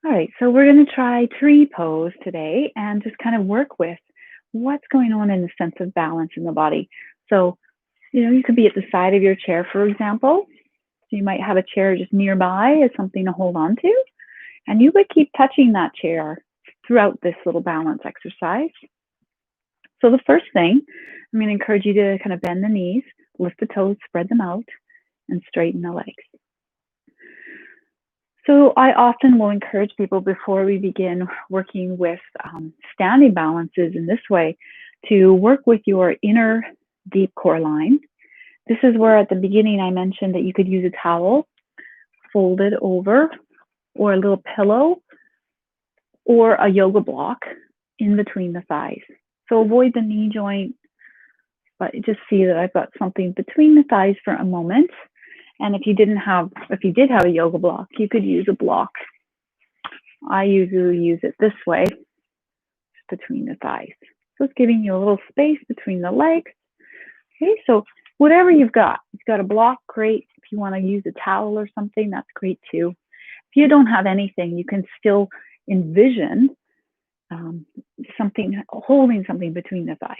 All right, so we're going to try tree pose today and just kind of work with what's going on in the sense of balance in the body. So, you could be at the side of your chair, for example. So you might have a chair just nearby as something to hold on to. And you would keep touching that chair throughout this little balance exercise. So the first thing, I'm going to encourage you to kind of bend the knees, lift the toes, spread them out, and straighten the legs. So I often will encourage people before we begin working with standing balances in this way to work with your inner deep core line. This is where at the beginning I mentioned that you could use a towel folded over or a little pillow or a yoga block in between the thighs. So avoid the knee joint, but just see that I've got something between the thighs for a moment. And if you did have a yoga block, you could use a block. I usually use it this way, just between the thighs. So it's giving you a little space between the legs. Okay, so whatever you've got a block, great. If you want to use a towel or something, that's great too. If you don't have anything, you can still envision holding something between the thighs.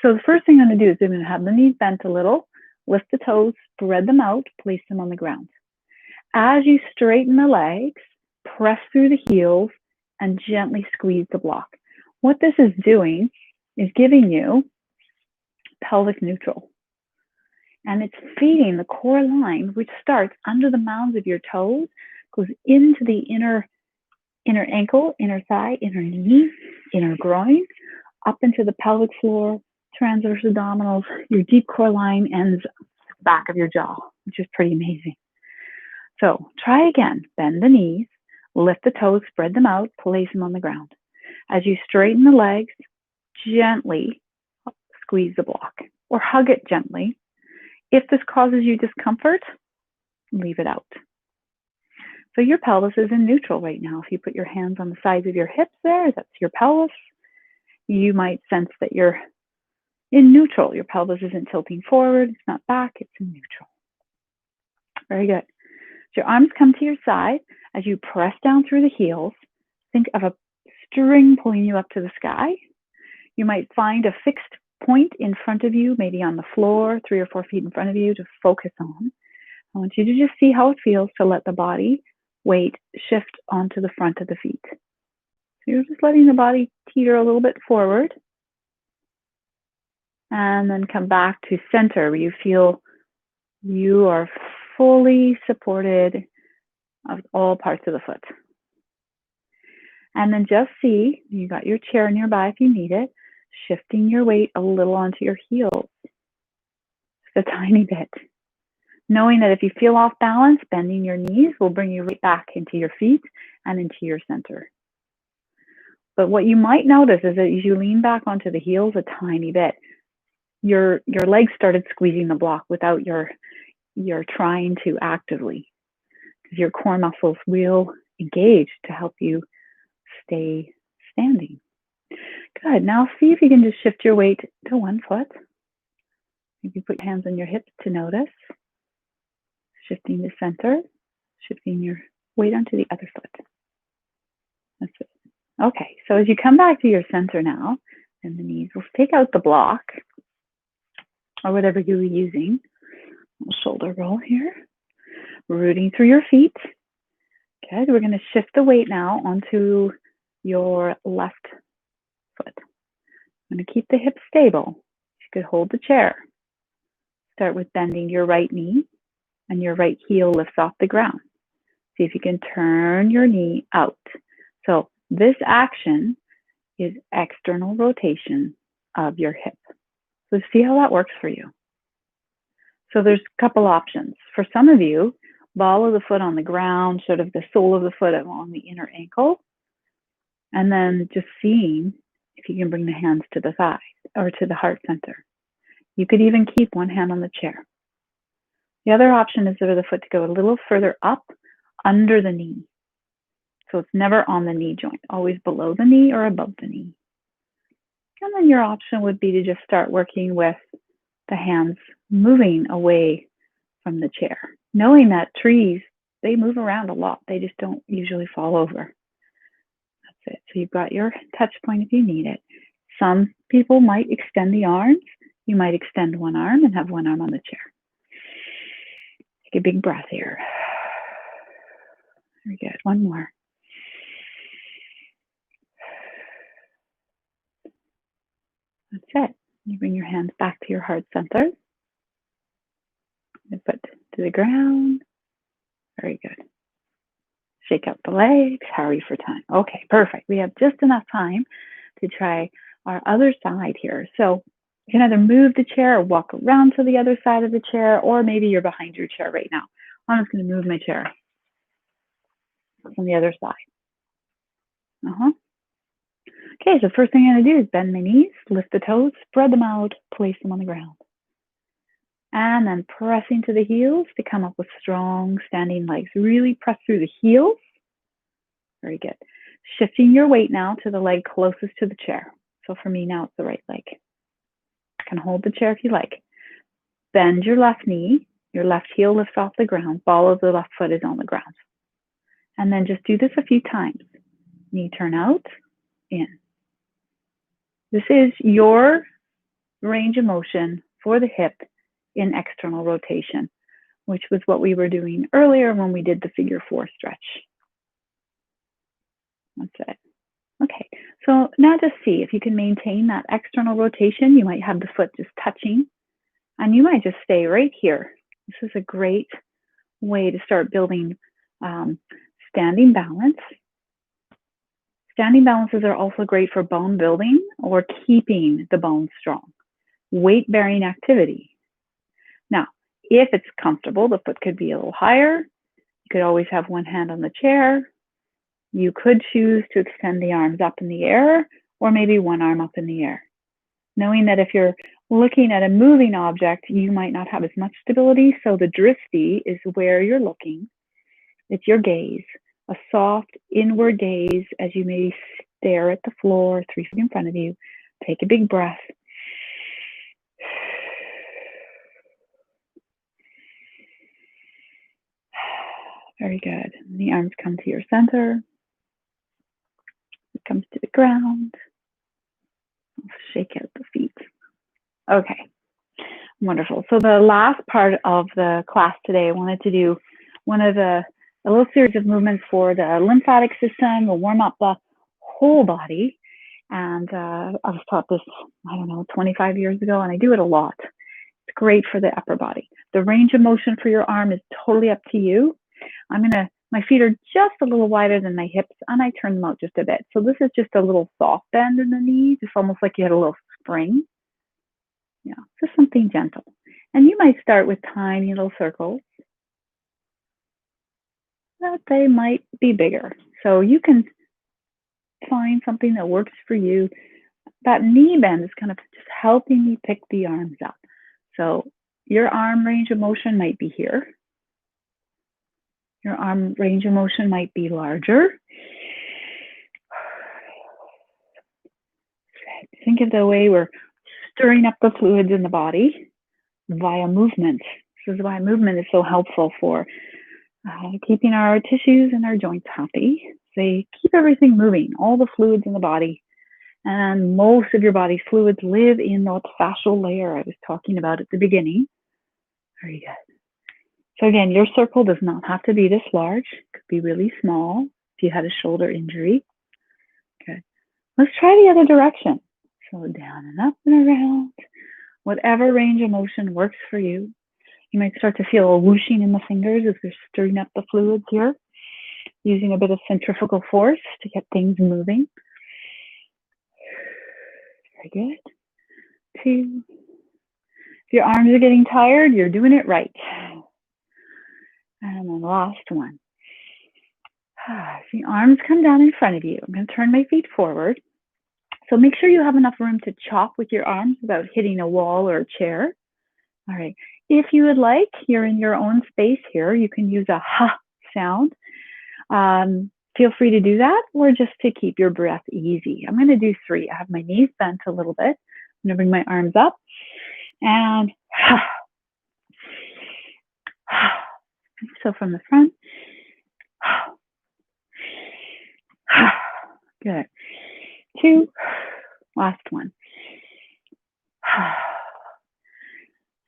So the first thing I'm going to do is I'm going to have the knees bent a little, lift the toes, spread them out, place them on the ground. As you straighten the legs, press through the heels and gently squeeze the block. What this is doing is giving you pelvic neutral. And it's feeding the core line, which starts under the mounds of your toes, goes into the inner ankle, inner thigh, inner knee, inner groin, up into the pelvic floor, transverse abdominals, your deep core line ends back of your jaw, which is pretty amazing. So try again. Bend the knees, lift the toes, spread them out, place them on the ground. As you straighten the legs, gently squeeze the block or hug it gently. If this causes you discomfort, leave it out. So your pelvis is in neutral right now. If you put your hands on the sides of your hips there, that's your pelvis. You might sense that you're in neutral. Your pelvis isn't tilting forward, it's not back, it's in neutral. Very good. So your arms come to your side. As you press down through the heels, think of a string pulling you up to the sky. You might find a fixed point in front of you, maybe on the floor, 3 or 4 feet in front of you to focus on. I want you to just see how it feels to let the body weight shift onto the front of the feet. So you're just letting the body teeter a little bit forward. And then come back to center where you feel you are fully supported of all parts of the foot. And then just see, you got your chair nearby if you need it, shifting your weight a little onto your heels, just a tiny bit. Knowing that if you feel off balance, bending your knees will bring you right back into your feet and into your center. But what you might notice is that as you lean back onto the heels a tiny bit, your legs started squeezing the block without your trying to actively, because your core muscles will engage to help you stay standing. Good. Now see if you can just shift your weight to one foot. Maybe put your hands on your hips to notice. Shifting the center, shifting your weight onto the other foot. That's it. Okay, so as you come back to your center now, and the knees, we'll take out the block or whatever you were using. Shoulder roll here. Rooting through your feet. Good. We're going to shift the weight now onto your left foot. I'm going to keep the hips stable. You could hold the chair. Start with bending your right knee and your right heel lifts off the ground. See if you can turn your knee out. So this action is external rotation of your hip. So see how that works for you. So there's a couple options. For some of you, ball of the foot on the ground, sort of the sole of the foot along the inner ankle, and then just seeing if you can bring the hands to the thigh or to the heart center. You could even keep one hand on the chair. The other option is for the foot to go a little further up under the knee. So it's never on the knee joint, always below the knee or above the knee. And then your option would be to just start working with the hands moving away from the chair, knowing that trees, they move around a lot. They just don't usually fall over. That's it. So you've got your touch point if you need it. Some people might extend the arms. You might extend one arm and have one arm on the chair. Take a big breath here. Very good. One more. That's it. You bring your hands back to your heart center. And put to the ground. Very good. Shake out the legs. Hurry for time. Okay, perfect. We have just enough time to try our other side here. So you can either move the chair or walk around to the other side of the chair, or maybe you're behind your chair right now. I'm just going to move my chair from the other side. Okay, so first thing I'm going to do is bend my knees, lift the toes, spread them out, place them on the ground. And then pressing to the heels to come up with strong standing legs. Really press through the heels. Very good. Shifting your weight now to the leg closest to the chair. So for me now, it's the right leg. You can hold the chair if you like. Bend your left knee. Your left heel lifts off the ground. Ball of the left foot is on the ground. And then just do this a few times. Knee turn out, in. This is your range of motion for the hip in external rotation, which was what we were doing earlier when we did the figure 4 stretch. That's it. Okay, so now just see if you can maintain that external rotation. You might have the foot just touching, and you might just stay right here. This is a great way to start building standing balance. Standing balances are also great for bone building or keeping the bones strong. Weight-bearing activity. Now, if it's comfortable, the foot could be a little higher. You could always have one hand on the chair. You could choose to extend the arms up in the air, or maybe one arm up in the air. Knowing that if you're looking at a moving object, you might not have as much stability, so the drishti is where you're looking. It's your gaze, a soft inward gaze as you maybe stare at the floor 3 feet in front of you. Take a big breath. Very good. And the arms come to your center. It comes to the ground. Shake out the feet. Okay, wonderful. So the last part of the class today, I wanted to do a little series of movements for the lymphatic system. We'll warm up the whole body. And I was taught this, I don't know, 25 years ago, and I do it a lot. It's great for the upper body. The range of motion for your arm is totally up to you. My feet are just a little wider than my hips, and I turn them out just a bit. So this is just a little soft bend in the knees. It's almost like you had a little spring. Yeah, just something gentle. And you might start with tiny little circles, but they might be bigger. So you can find something that works for you. That knee bend is kind of just helping me pick the arms up. So your arm range of motion might be here. Your arm range of motion might be larger. Think of the way we're stirring up the fluids in the body via movement. This is why movement is so helpful for keeping our tissues and our joints happy. They keep everything moving, all the fluids in the body. And most of your body's fluids live in that fascial layer I was talking about at the beginning. Very good. So again, your circle does not have to be this large. It could be really small if you had a shoulder injury. Okay. Let's try the other direction. So down and up and around. Whatever range of motion works for you. You might start to feel a whooshing in the fingers as we're stirring up the fluids here, using a bit of centrifugal force to get things moving. Very good. 2. If your arms are getting tired, you're doing it right. And then last one. The arms come down in front of you. I'm going to turn my feet forward. So make sure you have enough room to chop with your arms without hitting a wall or a chair. All right. If you would like, you're in your own space here. You can use a ha sound. Feel free to do that, or just to keep your breath easy. I'm going to do 3. I have my knees bent a little bit. I'm going to bring my arms up and ha. So from the front. Good. 2. Last one.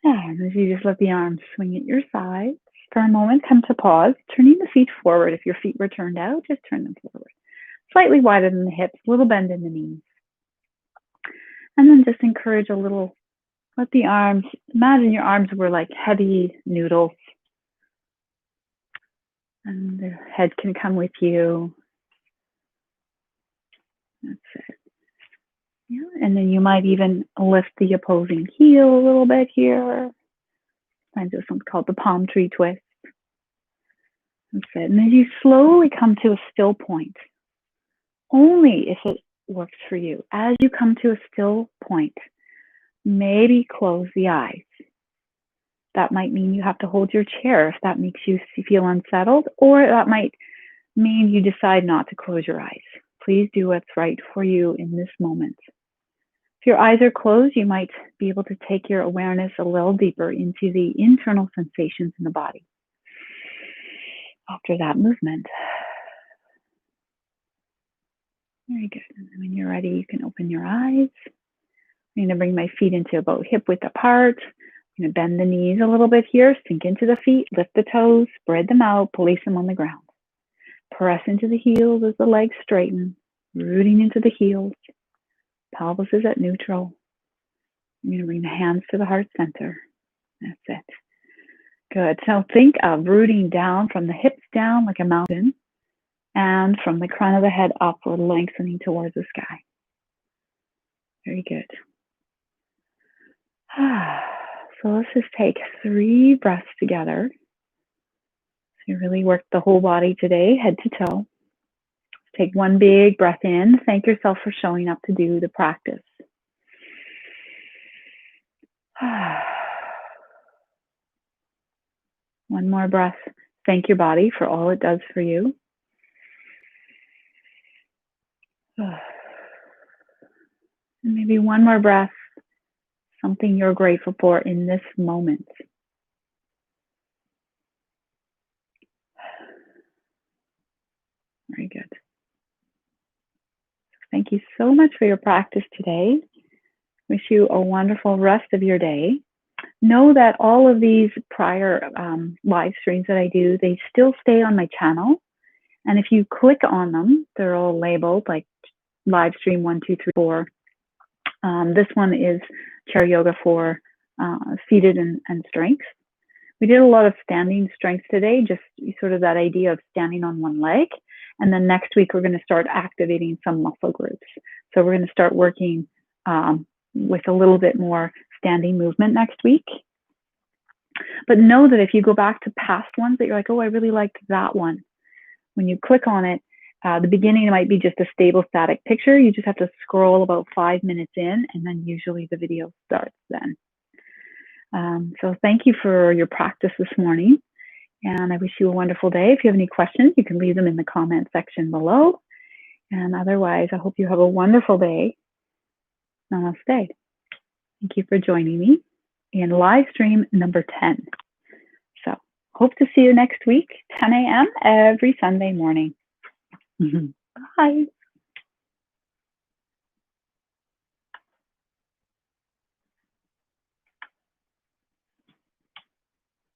And as you just let the arms swing at your sides for a moment, come to pause, turning the feet forward. If your feet were turned out, just turn them forward. Slightly wider than the hips, a little bend in the knees. And then just encourage a little, let the arms, imagine your arms were like heavy noodles. And the head can come with you. That's it. Yeah, and then you might even lift the opposing heel a little bit here. Find this one's called the palm tree twist. That's it. And then you slowly come to a still point. Only if it works for you. As you come to a still point, maybe close the eyes. That might mean you have to hold your chair if that makes you feel unsettled, or that might mean you decide not to close your eyes. Please do what's right for you in this moment. If your eyes are closed, you might be able to take your awareness a little deeper into the internal sensations in the body. After that movement. Very good. And when you're ready, you can open your eyes. I'm going to bring my feet into about hip width apart. I'm going to bend the knees a little bit here, sink into the feet, lift the toes, spread them out, place them on the ground. Press into the heels as the legs straighten, rooting into the heels. Pelvis is at neutral. I'm going to bring the hands to the heart center. That's it. Good. So think of rooting down from the hips down like a mountain, and from the crown of the head upward, lengthening towards the sky. Very good. So let's just take 3 breaths together. So you really work the whole body today, head to toe. Take 1 big breath in. Thank yourself for showing up to do the practice. One more breath. Thank your body for all it does for you. And maybe 1 more breath. Something you're grateful for in this moment. Very good. Thank you so much for your practice today. Wish you a wonderful rest of your day. Know that all of these prior live streams that I do, they still stay on my channel. And if you click on them, they're all labeled like live stream 1, 2, 3, 4. This one is chair yoga for seated and strength. We did a lot of standing strength today, just sort of that idea of standing on one leg. And then next week, we're going to start activating some muscle groups. So we're going to start working with a little bit more standing movement next week. But know that if you go back to past ones that you're like, oh, I really liked that one. When you click on it, the beginning might be just a stable static picture. You just have to scroll about 5 minutes in, and then usually the video starts then. So thank you for your practice this morning, and I wish you a wonderful day. If you have any questions, you can leave them in the comment section below. And otherwise, I hope you have a wonderful day. Namaste. Thank you for joining me in live stream number 10. So hope to see you next week, 10 a.m. every Sunday morning. Bye.